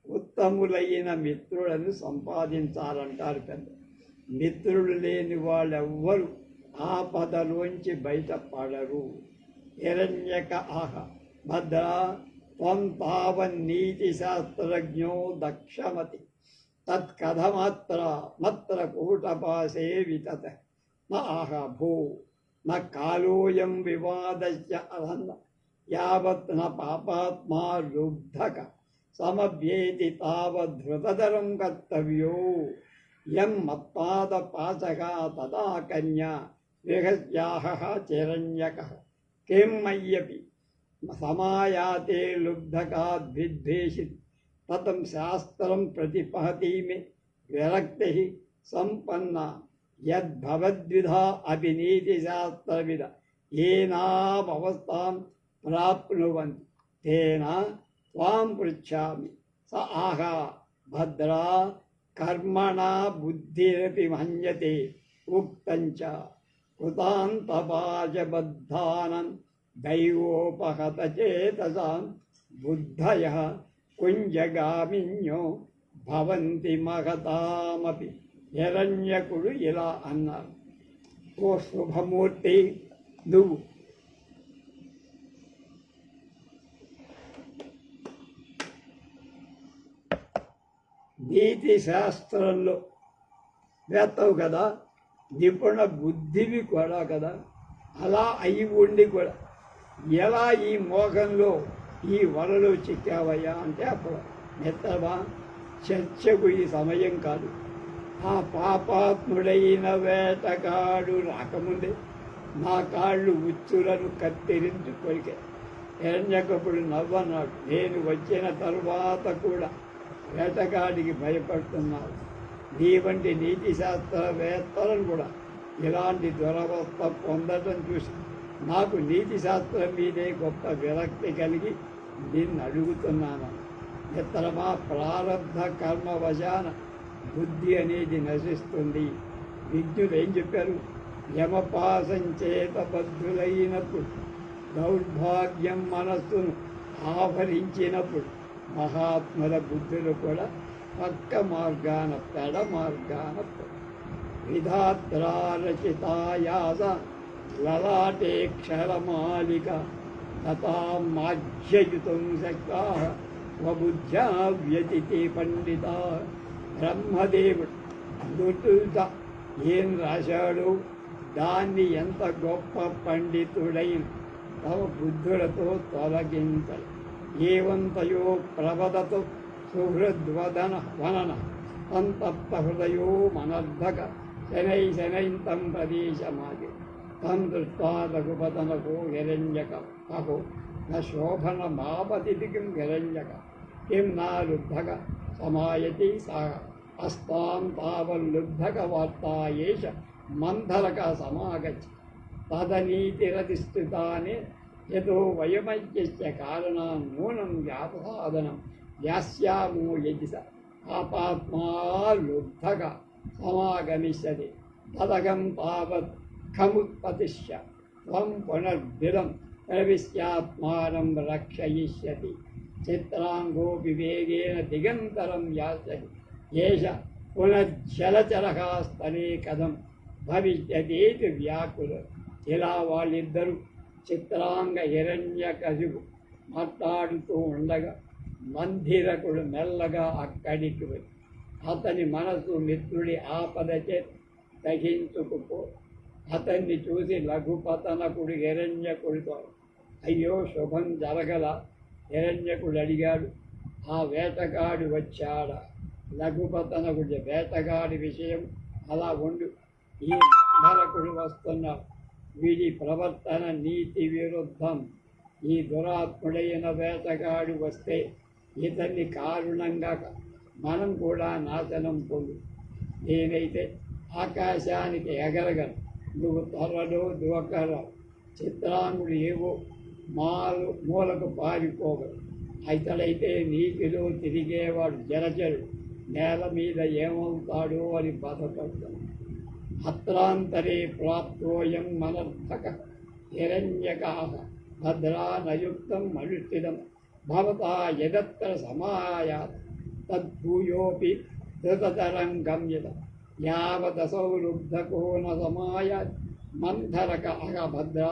ఉత్తములైన మిత్రులను సంపాదించాలంటారు పెద్ద. మిత్రులు లేని వాళ్ళెవ్వరూ ఆపదలోంచి బయటపడరు. హిరణ్యక ఆహ భద్రా త్వం తావన్నీతి శాస్త్రజ్ఞో దక్షమతి తత్కథమాత్ర కూటపాసే వితత న ఆహ భూ న కాలోయం వివాదస్య అధన్న యావత్ న పాపాత్మా లుబ్ధక సమభ్యేతి తావద్ధృతధరం కర్తవ్యో యం మత్పాదపాచక తదా కన్యా విహస్యాహ చిరణ్యకః కిం మయ్యపి సమాయాతే లుబ్ధకాద్విద్వేషిత్ తతం శాస్త్రం ప్రతిపహతి మే విరక్తి సంపన్న యద్భవద్విధా అభినీతి శాస్త్రవిద ఏనామవస్థాం ప్రాప్నువంతి తేన త్వాం పృచ్ఛామి. స ఆహ భద్రా కర్మణా బుద్ధిరపి మన్యతే ఉక్తంచ కృతాంతపాశబద్ధానం దైవోపహత చేతసాం బుద్ధయః కుంజగామిన్యో భవంతి మహతామపి. హిరణ్యకుడు ఇలా అన్నారు. ఓ శుభమూర్తి, నువ్వు నీతి శాస్త్రంలో వేత్తవు కదా, నిపుణ బుద్ధివి కూడా కదా. అలా అయి ఉండి కూడా ఎలా ఈ మోహంలో ఈ వలలో చిక్కావయ్యా అంటే అప్పుడు మిత్రమా, చర్చకు ఈ సమయం కాదు. ఆ పాపాత్ముడైన వేటగాడు రాకముందే నా కాళ్ళు ఉచ్చులను కత్తిరించి కొరికే. హిరణ్యకపుడు నవ్వన్నాడు, నేను వచ్చిన తరువాత కూడా వేటగాడికి భయపడుతున్నారు. నీ వంటి నీతి శాస్త్రవేత్తలను కూడా ఇలాంటి దురవస్థ పొందడం చూసి నాకు నీతి శాస్త్రం మీదే గొప్ప విరక్తి కలిగి నిన్ను అడుగుతున్నాను. మిత్రమా, ప్రారబ్ధ కర్మవశాన బుద్ధి అనేది నశిస్తుంది. విజ్ఞులు ఏం చెప్పారు? యమపాసం చేత బద్ధులైనప్పుడు, దౌర్భాగ్యం మనస్సును ఆవరించినప్పుడు మహాత్ముల బుద్ధులు కూడా పక్క మార్గాన పెడ మార్గాన విధాత్రారచితాయాస లలాటే క్షరమాలిక తథామాధ్యయుతం శక్తా స్వబుద్ధ్యా వ్యతితే పండిత. బ్రహ్మదేవుడు మృతుత ఏం రాశాడు దాన్ని ఎంత గొప్ప పండితుడైన తమ బుద్ధులతో తొలగించాలి. ఏవంతయో ప్రవదతో సుహృద్వదన వనన సంతప్త హృదయో మనర్ధక శనై శనైంతం ప్రదేశమాగి తం దృష్ట్వా రఘుపతనకో హిరణ్యక అహో న శోభన మాపతిథికిం హిరణ్యక కిం నాలుబ్ధక సమాయతి సా అస్తాం తావల్లుబ్ధక వార్తాయేష మంథరక సమాగచ్చి తదనీతిరతిస్థితాని యతో వయమజ్ఞస్య కారణాన్ నూనం వ్యాపసాదనం యాస్యామో యజిస పాపాత్మా లుబ్ధక సమాగమిష్యతి తదగం తావత్ ఖముత్పతిష్య త్వం పునర్దిరం ప్రవిశ్యాత్మానం రక్షయిష్యతి. చిత్రాంగోపి వేగేన దిగంతరం యాస్యతి ఏష పునర్జలచరః స్తనే కథం భవిష్యతేతి వ్యాకుల. ఇలా వాళ్ళిద్దరూ చిత్రాంగ హిరణ్యకశిపు మాట్లాడుతూ ఉండగా మంధిరకుడు మెల్లగా అక్కడికి వచ్చి అతని మనసు మిత్రుడి ఆపద చేతి తగ్గించుకుపో. అతన్ని చూసి లఘుపతనకుడు హిరణ్యకుడితో, అయ్యో శుభం జరగల? హిరణ్యకుడు అడిగాడు. ఆ వేటగాడు వచ్చాడా? లఘుపతనకుడి వేటగాడి విషయం అలా ఉండు. ఈ మంధరకుడు వస్తున్నాడు. వీడి ప్రవర్తన నీతి విరుద్ధం. ఈ దురాత్ముడైన వేటగాడు వస్తే ఇతన్ని కారణంగా మనం కూడా నాశనం పొందు. నేనైతే ఆకాశానికి ఎగరగలను, నువ్వు త్వరలో దూకరావు. చిత్రాంగుడు ఏవో మూలకు పారిపోగలడు. ఇతడైతే నీటిలో తిరిగేవాడు జలచరుడు, నేల మీద ఏమవుతాడో అని బాధపడతాడు. అత్రాంతరే ప్రాప్తోయం మనర్థక హిరణ్యకాః భద్రా నయుక్తం అనుష్ఠితం భవతా యదత్ర సమాయాత్ తద్భూయోపి ధృతతరం గమ్యత యావదసౌ రుద్ధకో న సమాయాత్ మంథరక అగభద్రా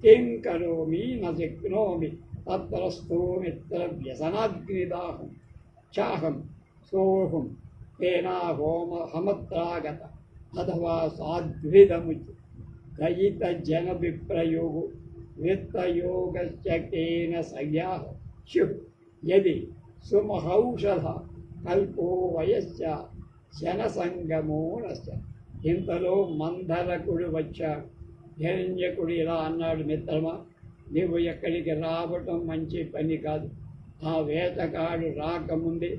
కిం కరోమి న శక్నోమి తత్ర స్థోమిత్ర వ్యసనాగ్నిదాహం చాహం సోహం తేనా హోమహమత్రాగత అథవా సాధ్విదముచి దయిత జన విప్రయోగో విత్తయోగశ్చకేన సయ్యాః శుః యది సుమహౌషధ కల్పో వయశ్చ జనసంగమో నశ్చ. ఇంతలో మంధరకుడు వచ్చాడు. హిరణ్యకుడు ఇలా అన్నాడు, మిత్రమా, నీవు ఎక్కడికి రావటం మంచి పని కాదు. ఆ వేటగాడు రాకముందే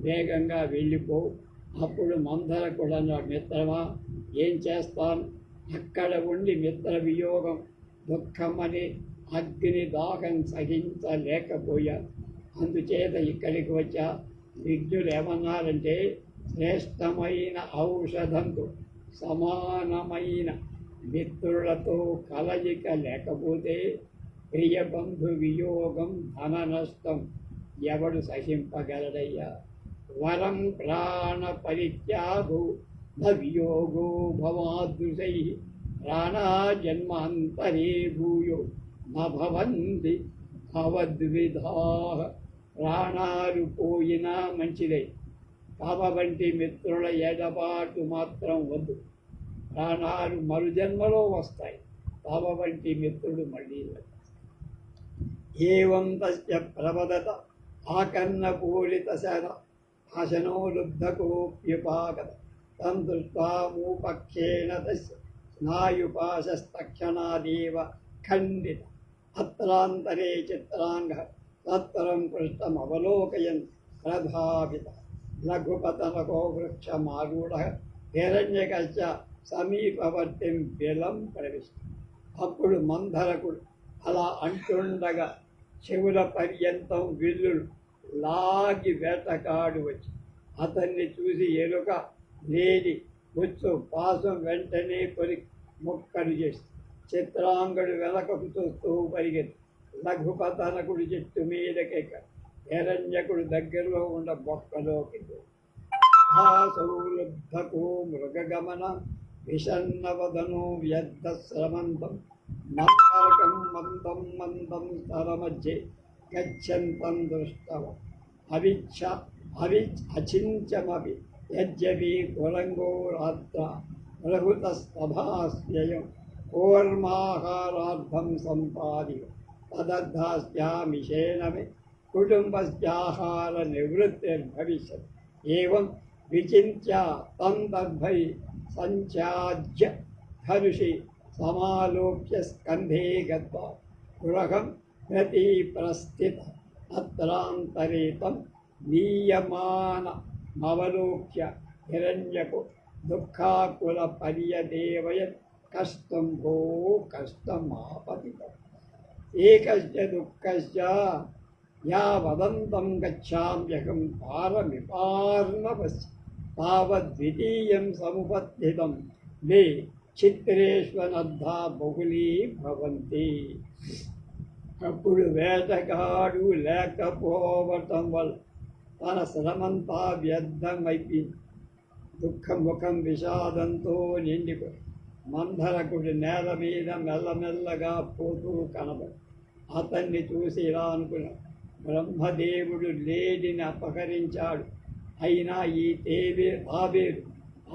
వేగంగా వెళ్ళిపో. అప్పుడు మంధరకుడు అన్నాడు, మిత్రమా, ఏం చేస్తాను? అక్కడ ఉండి మిత్ర వియోగం దుఃఖమని అగ్ని దాహం సహించలేకపోయాను. అందుచేత ఇక్కడికి వచ్చా. విజ్ఞులు ఏమన్నారంటే, శ్రేష్టమైన ఔషధంతో సమానమైన మిత్రులతో కలయిక లేకపోతే ప్రియబంధు వియోగం ధన నష్టం ఎవడు సహింపగలడయ్యా. వరం ప్రాణ పరిత్యాగో న వియోగో భవాదృశై ప్రాణా జన్మాంతరే భూయో న భవంతి భవద్విధాః. ప్రాణాలు పోయినా మంచిదే, కామ వంటి మిత్రుల ఎడబాటు మాత్రం వద్దు. ప్రాణాలు మరుజన్మలో వస్తాయి, కామ వంటి మిత్రుడు మళ్ళీ ఏవం తస్య ప్రవదత ఆకర్ణపూరిత శర ఆశనో లుబ్ధకోప్యుపాగత తం దృష్ట్వా మూపక్షేణ తస్య స్నాయుపాశస్తక్షణాదేవ ఖండిత అత్రాంతరే చిత్రాంగ తత్తరం పృష్టమవలోకయన్ ప్రధాపిత లఘుపతనకో వృక్షమారూఢ హిరణ్యకశ్చ సమీపవర్తిం బిలం ప్రవిష్ట. అప్పుడు మంధరకుడు అలా అంటుండగా చెవుల పర్యంతం విల్లులు లాగి వేటకాడు వచ్చి అతన్ని చూసి ఎలుక లేడి బొచ్చు పాసం వెంటనే కొరి మొక్కలు చేసి చిత్రాంగుడు వెనకకు చూస్తూ పరిగెత్తి లఘుపతనకుడు చెట్టు మీదకెక్క హిరణ్యకుడు దగ్గరలో ఉన్న బొక్కలోకి భాసౌలబ్ధకో మృగగమన విషన్నవదనో వ్యర్థ శ్రమంతం మందరకం మందం మందం స్తరమధ్యే గచ్చంతం దృష్టవ అచించమపి యజ్జపి కులంగో రాత్ర బృహుతస్తభాస్యయం కూర్మాహారార్థం సంపాదియ తదర్థాస్యామిషేణమే కుటుంబస్యాహార నివృత్తిర్భవిష్యత్. ఏవం విచింత్య తం తద్భై సంచాజ్య ధనుషి సమాలోక్య స్కంధే గత్వా గృహం ప్రతి ప్రస్థిత అత్రాంతరే తం నీయమానమవలోక్య హిరణ్యకు దుఃఖాకుల పర్యదేవయత్ కష్టం భో కష్టమాపతితం. ఏకస్య దుఃఖస్య యా వదంతం గచ్చామ్యహం పారమిపార్ణవస్య తావద్వితీయం సముపస్థితం మే చిత్రేష్వనద్ధా బహుళీ భవంతి. అప్పుడు వేటగాడు లేకపోవటం వల్ల తన శ్రమంతా వ్యర్థమైపోయింది. దుఃఖం ముఖం విషాదంతో నిండిపోయి మంధరకుడు నేల మీద మెల్లమెల్లగా పోతూ కనబడి అతన్ని చూసి ఇలా అనుకున్నాడు, బ్రహ్మదేవుడు లేడిని అపహరించాడు, అయినా ఈ తాబేలు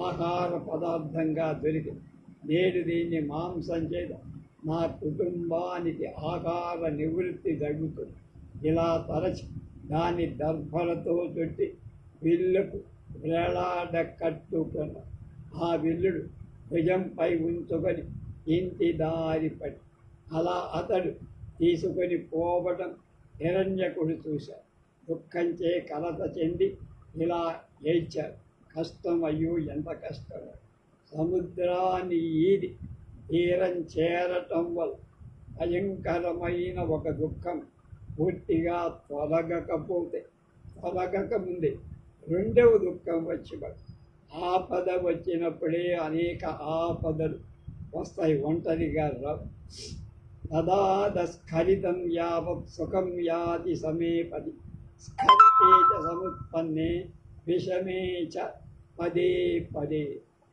ఆహార పదార్థంగా దొరికింది. నేడు దీన్ని మాంసం చేత నా కుటుంబానికి ఆహార నివృత్తి జరుగుతుంది. ఇలా తరచి దాని దర్భలతో చుట్టి విల్లుకు వేలాడ కట్టుకున్న ఆ విల్లుడు భుజంపై ఉంచుకొని ఇంటి దారి పడి అలా అతడు తీసుకొని పోవడం హిరణ్యకుడు చూశాడు. దుఃఖంచే కలత చెంది ఇలా ఏడ్చాడు, కష్టం అయ్యో ఎంత కష్టం. సముద్రాన్ని ఈది తీరం చేరటం వల్ల భయంకరమైన ఒక దుఃఖం పూర్తిగా తొలగకముందే రెండవ దుఃఖం వచ్చి ఆపద వచ్చినప్పుడే అనేక ఆపదలు వస్తాయి, ఒంటరిగా రావు. తదా స్ఖలితం యావత్ సుఖం యాతి సమేపది స్ఖలితే చ సముత్పన్నే విషమే చ పదే పదే.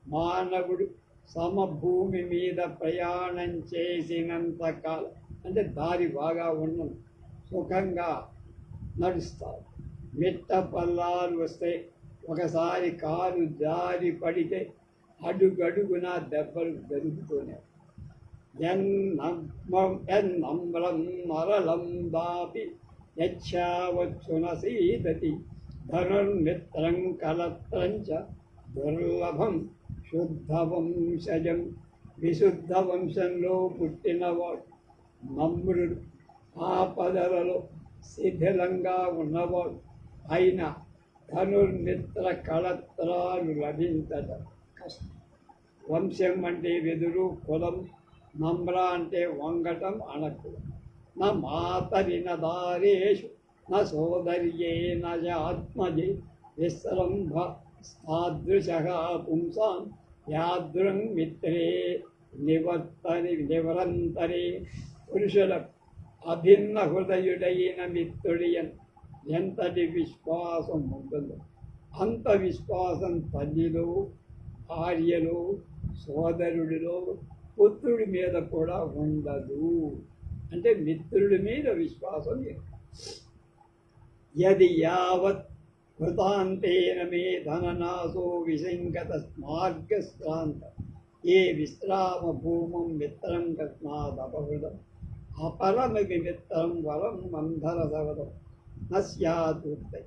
మానవుడు సమభూమి మీద ప్రయాణం చేసినంత కాలం అంటే దారి బాగా ఉన్నది, సుఖంగా నడుస్తారు. మిట్ట పల్లాలు వస్తే ఒకసారి కారు జారి పడితే అడుగడుగున దెబ్బలు జరుగుతూనే. ఎన్నమ్రం మరళం దాపి యచ్చావచ్చున సీదతి ధనుర్మిత్రం కలత్రం చ దుర్లభం శుద్ధవంశజం. విశుద్ధ వంశంలో పుట్టినవాడు నమ్రుడు, ఆపదలలో శిథిలంగా ఉన్నవాడు అయినా ధనుర్మిత్ర కళత్రాలు లభించటం కష్టం. వంశం అంటే వెదురు, కులం. నమ్ర అంటే వంగటం, అనకు. నా మాతరి దారేషు నా సోదర్యే నాత్మజే విశ్రంభ స్థాదృశ పుంసాం యాదృం మిత్రే నివరంతరే. పురుషులకు అభిన్న హృదయుడైన మిత్రుడియన్ ఎంతటి విశ్వాసం ఉంటుందో అంత విశ్వాసం తల్లిలో, భార్యలో, సోదరుడిలో, పుత్రుడి మీద కూడా ఉండదు. అంటే మిత్రుడి మీద విశ్వాసం యది యావత్ కృతాంతేన మే ధననాశో విసంగత మార్గశ్రాంత ఏ విశ్రామ భూమం మిత్రం కస్మాదపహృతం అపరమపి మిత్రం వరం మంధర సవదం నస్యాదుక్తై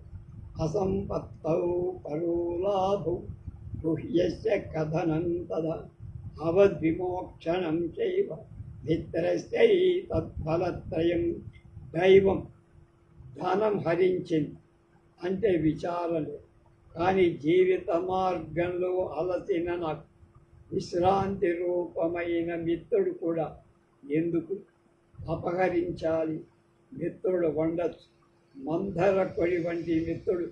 అసంపత్తౌ పరోలాభౌ గుహ్యస్య కథనం తదా అవద్విమోక్షణం చైవ మిత్రస్యై తత్ఫలత్రయం. దైవం ధనం హరించింది అంటే విచారలేదు, కానీ జీవిత మార్గంలో అలసిన నాకు విశ్రాంతి రూపమైన మిత్రుడు కూడా ఎందుకు అపహరించాలి? మిత్రుడు ఉండొచ్చు, మందర కొడి వంటి మిత్రుడు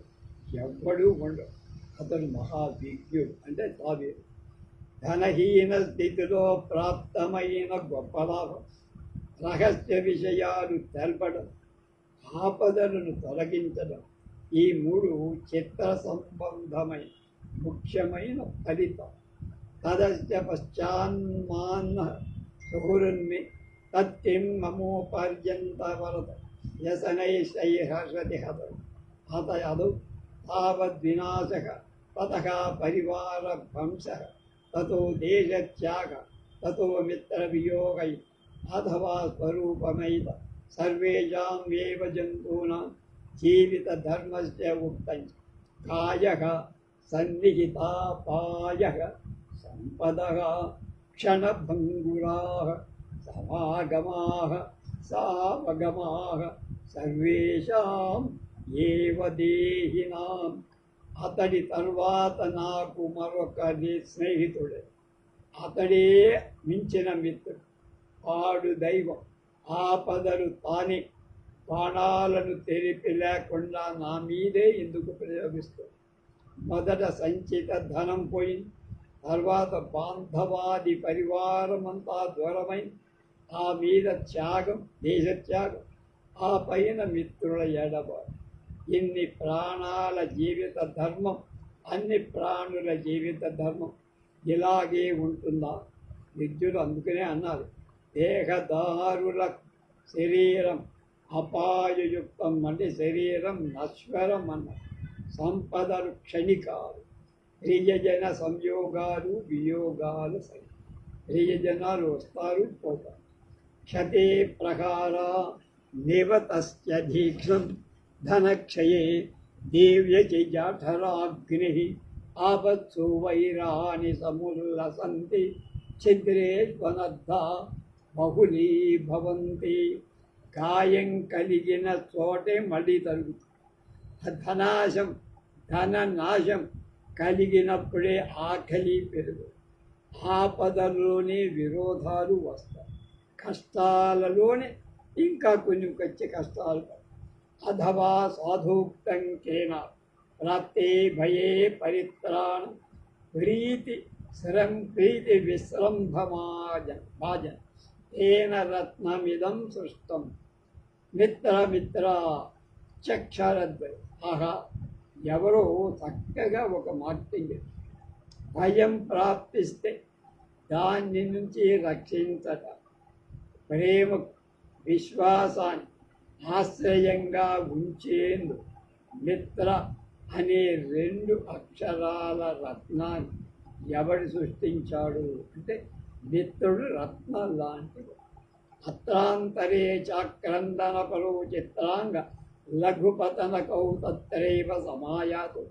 ఎవ్వడూ ఉండడు. అతడు మహావిజ్ఞుడు అంటే తావేరు. ధనహీన స్థితిలో ప్రాప్తమైన గొప్ప లాభం, రహస్య విషయాలు తెలపడం, ఆపదలను తొలగించడం, ఈ మూడు చిత్ర సంబంధమైన ముఖ్యమైన ఫలితం. తదస్య పశ్చాన్మాన్న సుహృన్మి తత్కిం మమోపర్యంత వరద వ్యసనైషైహర్షతి హత హతయదు తావద్వినాశక తతః పరివార భంశః తతో దేశత్యాగ తతో మిత్రవియోగై అథవా స్వరూపమైత సర్వేషాం ఏవ జంతూనాం జీవిత ధర్మస్య ఉక్తం కాయః సన్నిహితాపాయః సంపదః క్షణభంగురాః సమాగమాః సావగమాః సర్వేషాం ఏవ దేహినాం. అతడి తరువాత నాకు మరొక స్నేహితుడే, అతడే మించిన మిత్రుడు, వాడు దైవం. ఆపదలు తానే బాణాలను తెరిపి లేకుండా నా మీదే ఎందుకు ప్రయోగిస్తుంది? మొదట సంచిత ధనం పోయింది, తర్వాత బాంధవాది పరివారమంతా దూరమైంది, ఆ మీద త్యాగం, దేశత్యాగం, ఆ పైన మిత్రుల ఎడబాటు. ఇన్ని ప్రాణాల జీవిత ధర్మం, అన్ని ప్రాణుల జీవిత ధర్మం ఇలాగే ఉంటుందా? విద్యుడు అందుకనే అన్నారు, దేహదారుల శరీరం అపాయయుక్తం అంటే శరీరం నశ్వరం అన్నారు. సంపదలు క్షణికాలు, ప్రియజన సంయోగాలు వియోగాలు సరి. ప్రియజనాలు వస్తారు పోతారు. క్షతే ప్రకార నివతస్య దీక్షం ధనక్షయే దివ్యచి జఠరాగ్ని ఆపత్సు వైరాని సముల్లసంతి ఛిద్రే త్వనద్ధా బహుళీ భవంతి. గాయం కలిగిన చోటే మళ్ళీ తరుగుతుంది. ధనాశం ధననాశం కలిగినప్పుడే ఆకలి పెరుగు. ఆపదలోనే విరోధాలు వస్తాయి, కష్టాలలోనే ఇంకా కొన్ని వచ్చే కష్టాలు. అథవా సాధూక్తం కేన ప్రాప్తే భయే పరిత్రాణం ప్రీతి ప్రీతి విశ్రంభమాజన్ తేన రత్నమిదం సృష్టం. మిత్ర చక్షరద్వయం. ఆహా, ఎవరో చక్కగా ఒక మార్కెటింగ్, భయం ప్రాప్తిస్తే దాని నుంచి రక్షించట, ప్రేమ విశ్వాసాన్ని ఆశ్రయంగా ఉంచేందు మిత్ర అనే 2 అక్షరాల రత్నాన్ని ఎవడు సృష్టించాడు అంటే మిత్రుడు రత్నం లాంటిది. అత్రాంతరే చాక్రందన పరో చిత్రాంగ లఘుపతనకౌ తత్రైవ సమాయాతు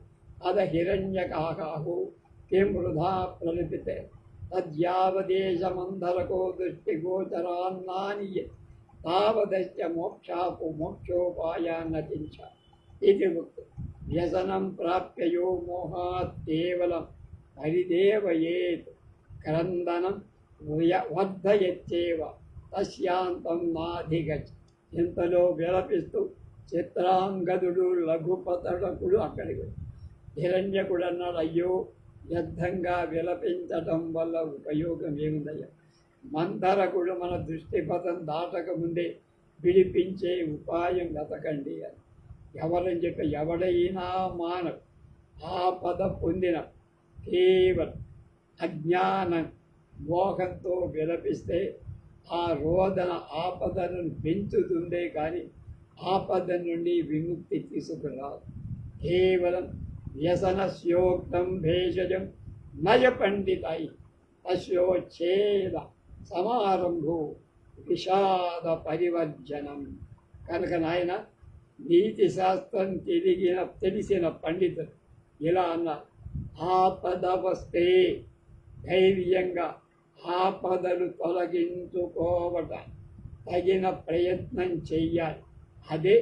అద హిరణ్యకాకాహు కిం వృధా ప్రలిపితే తద్యావదేశమంధరకో దృష్టిగోచరాన్నాని తావదశ్చ మోక్షాపు మోక్షోపాయాన్నతించ ఇది ఉక్తం. వ్యసనం ప్రాప్యయో మోహాత్ కేవలం పరిదేవయేత్ క్రందనం వర్ధయచ్చేవ తస్యాంతం నాధిగచ్చ. ఇంతలో విలపిస్తూ చిత్రాంగదుడు లఘుపతడకుడు అక్కడికి హిరణ్యకుడు అన్నాడు, అయ్యో, వ్యర్థంగా విలపించటం వల్ల ఉపయోగం ఏముందయ్యా? మందరకుడు మన దృష్టిపథం దాటకముందే విడిపించే ఉపాయం వెతకండి అని. ఎవరని చెప్పి ఎవడైనా మానవు ఆపద పొందిన కేవలం అజ్ఞానం మోహంతో విలపిస్తే ఆ రోదన ఆపదను పెంచుతుందే కానీ ఆపద నుండి విముక్తి తీసుకురాదు. కేవలం వ్యసనస్యోక్తం భేషజం నయ పండితై తస్యోచ్ఛేద సమారంభో విషాద పరివర్జనం. కనుక నాయన, నీతి శాస్త్రం తెలిసిన పండితులు ఇలా అన్నారు, ఆపద వస్తే ధైర్యంగా ఆపదలు తొలగించుకోవట తగిన ప్రయత్నం చెయ్యాలి. అదే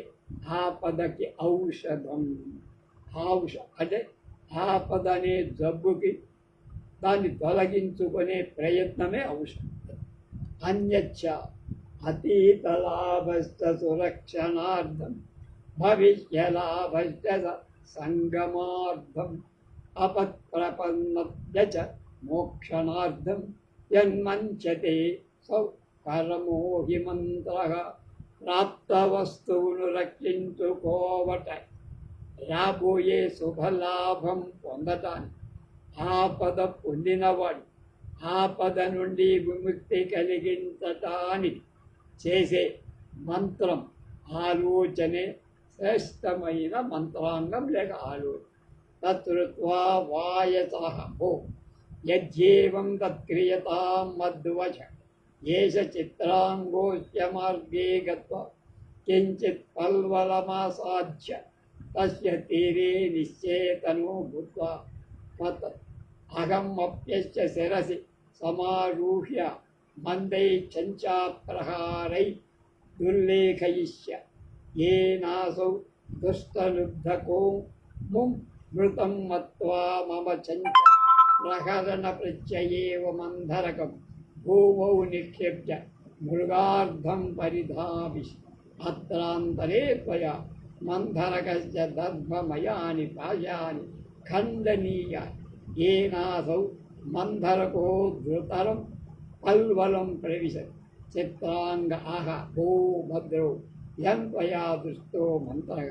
ఆపదకి ఔషధం. అంటే ఆపద అనే జబ్బుకి దాన్ని తొలగించుకునే ప్రయత్నమే ఔషధం. అన్యచ్చ అతీతలాభశ్చ సురక్షణార్థం భవిష్యలాభశ్చ సంగమార్థం అపత్ప్రపన్నత్య చ మోక్షణార్థం యన్మంచతే సౌ పరమో హి మంత్రః. ప్రాప్త వస్తువును రక్షించుకోవట, రాబోయే శుభలాభం పొందటానికి, ఆపద పొందినవాడు ఆపద నుండి విముక్తి కలిగించటానికి చేసే మంత్రం, ఆలోచనే శ్రేష్టమైన మంత్రాంగం లేక ఆలోచన. తత్కృత్వా వాయసః భో యజ్జేవం తత్క్రియతాం మద్వచ ఏష చిత్రాంగోస్య మార్గే గత్వా కించిత్ పల్వలమాసాధ్య తస్య తీరే నిశ్చేతనో భూత్వా తత్ అహమప్యస్య శిరసి సమారూహ్య మందై చంచాప్రహారై దుర్లేఖయిష్య ఏనాసౌ దుష్టలుబ్ధకో ముం మృతం మత్వా మమ చంచ ప్రహరణ ప్రత్యయేవ మంధరకం భూమౌ నిక్షేప్య మృగార్థం పరిధావిష్. అత్రాంతరే త్వయా మంధరకస్య దర్భమయాని పాశాని ఖండనీయాని ఏనాసౌ మంధరకో ధృతరం పల్వలం ప్రవిశతి. చిత్రాంగ ఆహ భో భద్రో యం త్వయా దృష్టో మంత్రః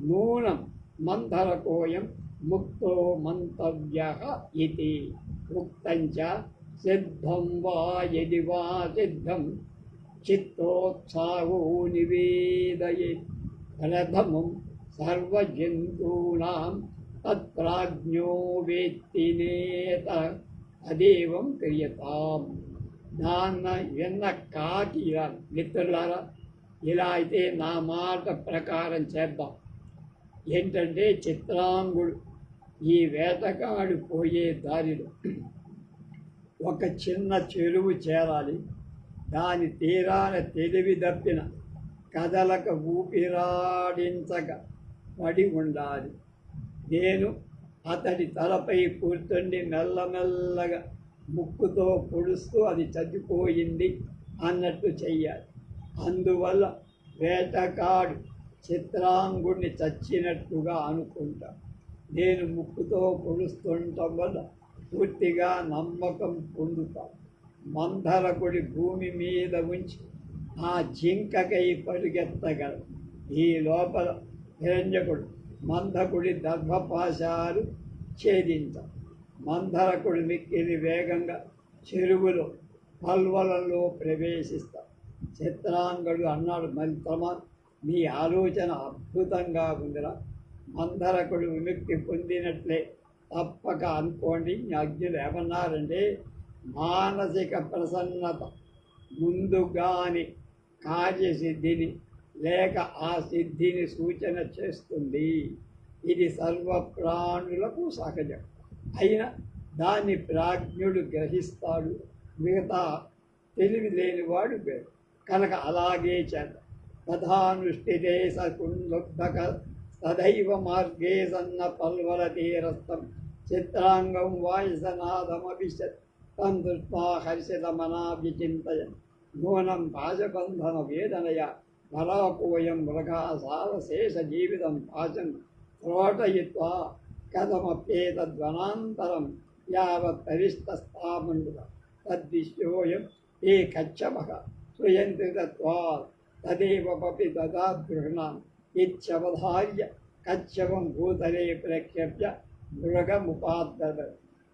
నూనం మంధరకోయం ముక్తో మంతవ్యః ఇతి. ఉక్తంచ సిద్ధం వా యది వా సిద్ధం చిత్తోత్సాహో నివేదయేత్. ప్రథమం సర్వజంతూనాం తత్ప్రాజ్ఞో వేత్తి నేత అదేవం క్రియతాం. దాన్న విన్న కాకి ఇలా, మిత్రులారా, ఇలా అయితే నా మాట ప్రకారం చేద్దాం. ఏంటంటే చిత్రాంగుడు ఈ వేటగాడు పోయే దారిలో ఒక చిన్న చెరువు చేరాలి. దాని తీరాన తెలివి దప్పిన కదలక ఊపిరాడించక పడి ఉండాలి. నేను అతడి తలపై కూర్చుండి మెల్లమెల్లగా ముక్కుతో పొడుస్తూ అది చచ్చిపోయింది అన్నట్టు చెయ్యాలి. అందువల్ల వేటగాడు చిత్రాంగుడిని చచ్చినట్టుగా అనుకుంటా. నేను ముక్కుతో పొడుస్తుండటం వల్ల పూర్తిగా నమ్మకం పొందుతా. మంధరకుడి భూమి మీద ఉంచి ఆ జింకకై పరుగెత్తగలడు. ఈ లోపల హిరణ్యకుడు మంధకుడి దర్భపాశాలు ఛేదించాడు. మంధరకుడు మిక్కిలి వేగంగా చెరువులో పల్వలలో ప్రవేశిస్తాడు. చిత్రాంగుడు అన్నాడు, మంత్రమా, నీ ఆలోచన అద్భుతంగా ఉందిరా. మంధరకుడు విముక్తి పొందినట్లే తప్పక అనుకోండి. జ్ఞాజ్ఞులు ఏమన్నారంటే, మానసిక ప్రసన్నత ముందుగాని కార్యసిద్ధిని లేక ఆ సిద్ధిని సూచన చేస్తుంది. ఇది సర్వ ప్రాణులకు సహజం. అయినా దాన్ని ప్రాజ్ఞుడు గ్రహిస్తాడు, మిగతా తెలివి లేనివాడు వేడు. కనుక అలాగే చేద్దాం. తథానుష్ఠితే సకుందుగ్ధక తదైవ మార్గే సన్న పల్వల తీరస్థం చిత్రాంగం వాయుసనాదమభిషత్ తం దృష్ట్వా హర్షితమనా విచింతయన్ నూనం పాశబంధన వేదనయ బలాకోయం మృగా సారశేష జీవితం పాశం త్రోటయిత్వా కథమప్యేతద్వనాంతరం యావత్ పరిష్టస్థామండుత తద్విశ్యోయం ఏ కచ్చమః స్వయంతి తత్వాత్ తదేవ పపి దదాద్గృహణాన్ ఇత్యవధార్య కచ్చవం భూతలే ప్రక్షేప్య మృగముపాద్దత.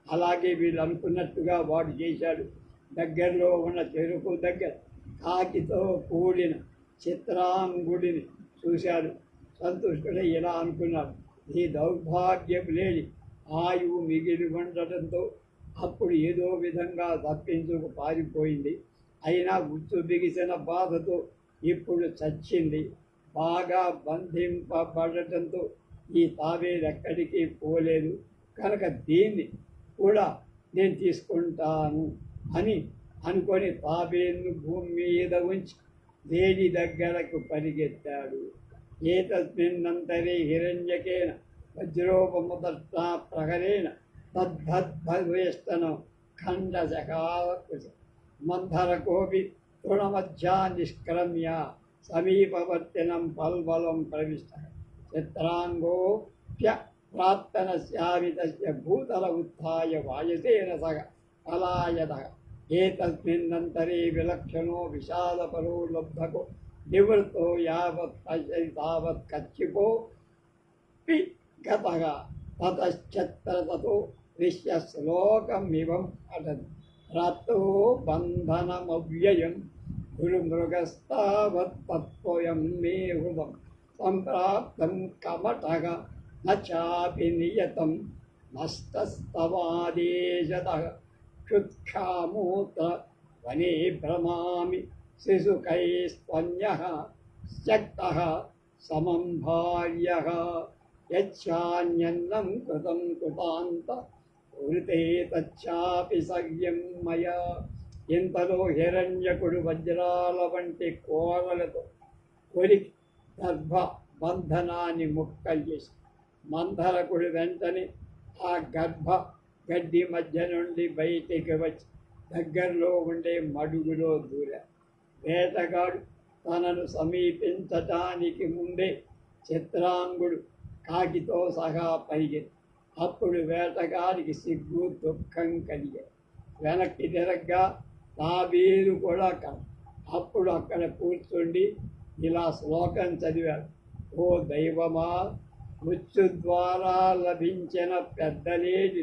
అలాగే వీళ్ళు అనుకున్నట్టుగా వాడు చేశాడు. దగ్గరలో ఉన్న చెరుకు దగ్గర కాకితో కూడిన చిత్రాంగుడిని చూశాడు. సంతుష్టుడై ఇలా అనుకున్నాడు, ఈ దౌర్భాగ్యం లేని ఆయువు మిగిలి ఉండటంతో అప్పుడు ఏదో విధంగా తప్పించుకు పారిపోయింది. అయినా గుర్తు బిగిసిన బాధతో ఇప్పుడు చచ్చింది. బాగా బంధింపబడటంతో ఈ తాబేలు ఎక్కడికి పోలేదు. కనుక దీన్ని కూడా నేను తీసుకుంటాను అని అనుకొని తాబేలును భూమి మీద ఉంచి లేడి దగ్గరకు పరిగెత్తాడు. ఏతస్మిన్నంతరే హిరణ్యకేన వజ్రోపముదట్టా ప్రహరేణ తద్ధద్భవేష్టనం ఖండశకాకృశ మంథరకోపి తృణమధ్యా నిష్క్రమ్య సమీపవర్తినం పల్వలం ప్రవిష్ట చిత్రాంగోప్య ప్రాప్తనస్యామి తస్య భూతల ఉత్థాయ వాయసేన సహ పలాయతః ఏతస్మిన్నంతరే విలక్షణో విషాదపరో లబ్ధకో నివృత్తో యావత్ పశ్యతి తావత్ కచ్చిపోపి గతః తతశ్చత్ర తతో విశ్య శ్లోకమివం అటన్ ప్రాప్తో బంధనమవ్యయం గురుమృగస్తావత్ తత్వయం మే హృదం సంప్రాప్తం కమటః న చాపి నియతం నష్టస్తవాదేశతః క్షుత్క్షామూత్ర వనే భ్రమామి శిశుకైస్త్వన్యః శక్తః సమం భార్యః యచ్చాన్యన్నం కృతం కృతాంత వృతే తచ్చాపి సవ్యం మయా. ఇంతలో హిరణ్యకుడు వజ్రాల వంటి కోరలతో కొరికి గర్భ బంధనాన్ని ముక్కలు చేసి మంథరకుడు వెంటనే ఆ గర్భ గడ్డి మధ్య నుండి బయటికి వచ్చి దగ్గరలో ఉండే మడుగులో దూరాడు. వేటగాడు తనను సమీపించటానికి ముందే చిత్రాంగుడు కాకితో సహా పరిగెత్తి. అప్పుడు వేటగాడికి సిగ్గు దుఃఖం కలిగాయి. వెనక్కి తిరగ్గా తాబేలు కూడా అప్పుడు అక్కడ కూర్చుండి ఇలా శ్లోకం చదివాడు. ఓ దైవమా, మృత్యు ద్వారా లభించిన పెద్దలేడి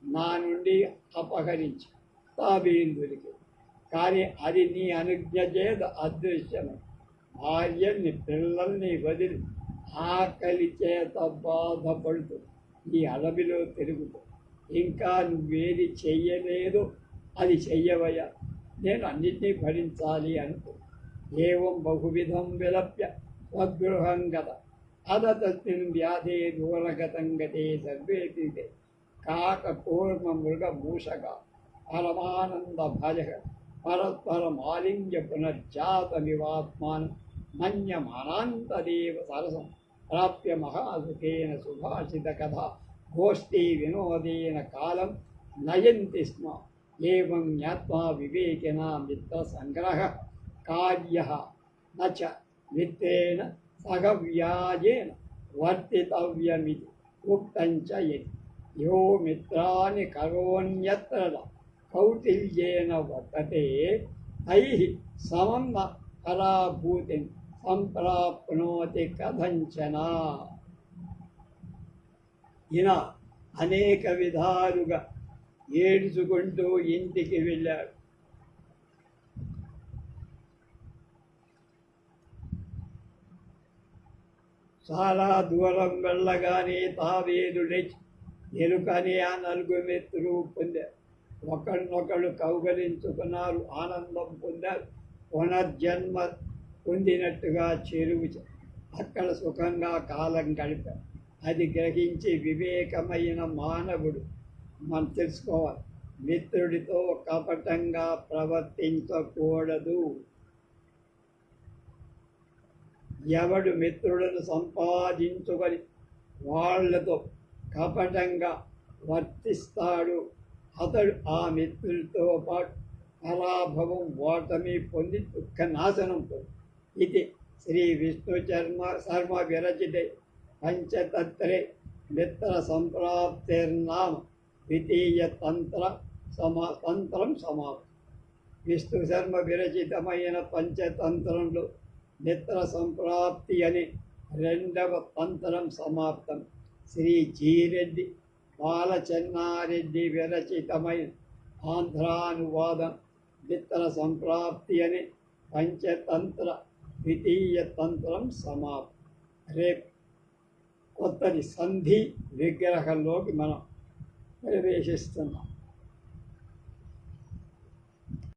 నా నుండి అపహరించి తాబేలు దొరికింది. కానీ అది నీ అనుజ్ఞ చేత అదృశ్యమై భార్యని పిల్లల్ని వదిలి ఆకలి చేత బాధపడుతూ ఈ అడవిలో తిరుగుతూ ఇంకా నువ్వేది చెయ్యలేదు అది చెయ్యవయ్యా, నేను అన్నిటినీ భరించాలి అనుకో. ఏవం బహువిధం విలప్య స్వగృహం గత అదతస్మిన్ వ్యాధే దూరగతం గతే సర్వే పీతే కాక కూర్మ మృగ మూషక పరమానంద భజ పరస్పర మాలింగ్య పునర్జాతమివాత్మాన్ మన్యమానాంతదేవ సరసం ప్రాప్య మహాసుఖేన సుభాషిత కథ గోష్ఠీ వినోదేన కాలం నయంతి స్మ. ఏవం జ్ఞాత్వా వివేకినా మిత్ర సంగ్రహ కార్య నచ మిత్రేణ సహ వ్యాజేన వర్తితవ్యమితి ఉక్తంచ యది యో మిత్రాని కరోన్యత్ర కౌటిల్యేన వర్తతే తైః సమం న పరాభూతిం సంప్రాప్నోతి కథంచన. ఈయన అనేక విధాలుగా ఏడ్చుకుంటూ ఇంటికి వెళ్ళాడు. చాలా దూరం వెళ్ళగానే తాబేలు లేచి ఎలుకని ఆ నలుగురు మిత్రులు పొందారు. ఒకరినొకరు కౌగలించుకున్నారు, ఆనందం పొందారు. పునర్జన్మ పొందినట్టుగా చెరువు అక్కడ సుఖంగా కాలం గడిపారు. అది గ్రహించి వివేకమైన మానవుడు మనం తెలుసుకోవాలి, మిత్రుడితో కపటంగా ప్రవర్తించకూడదు. ఎవడు మిత్రులను సంపాదించుకొని వాళ్లతో కపటంగా వర్తిస్తాడు అతడు ఆ మిత్రులతో పాటు పరాభవం ఓటమి పొంది దుఃఖ నాశనం పొంది. ఇది శ్రీ విష్ణు శర్మ విరచితే పంచతత్రే మిత్ర సంప్రాప్తిర్నామ ద్వితీయ తంత్రం సమాప్తం. విష్ణు శర్మ విరచితమైన పంచతంత్రంలో మిత్ర సంప్రాప్తి అని రెండవ తంత్రం సమాప్తం. శ్రీ జీరెడ్డి బాలచెన్నారెడ్డి విరచితమైన ఆంధ్రానువాదం మిత్ర సంప్రాప్తి అని పంచతంత్ర ద్వితీయ తంత్రం సమాప్తం. రేపు కొత్తది సంధి విగ్రహంలోకి మనం ప్రవేశిస్తున్నాం.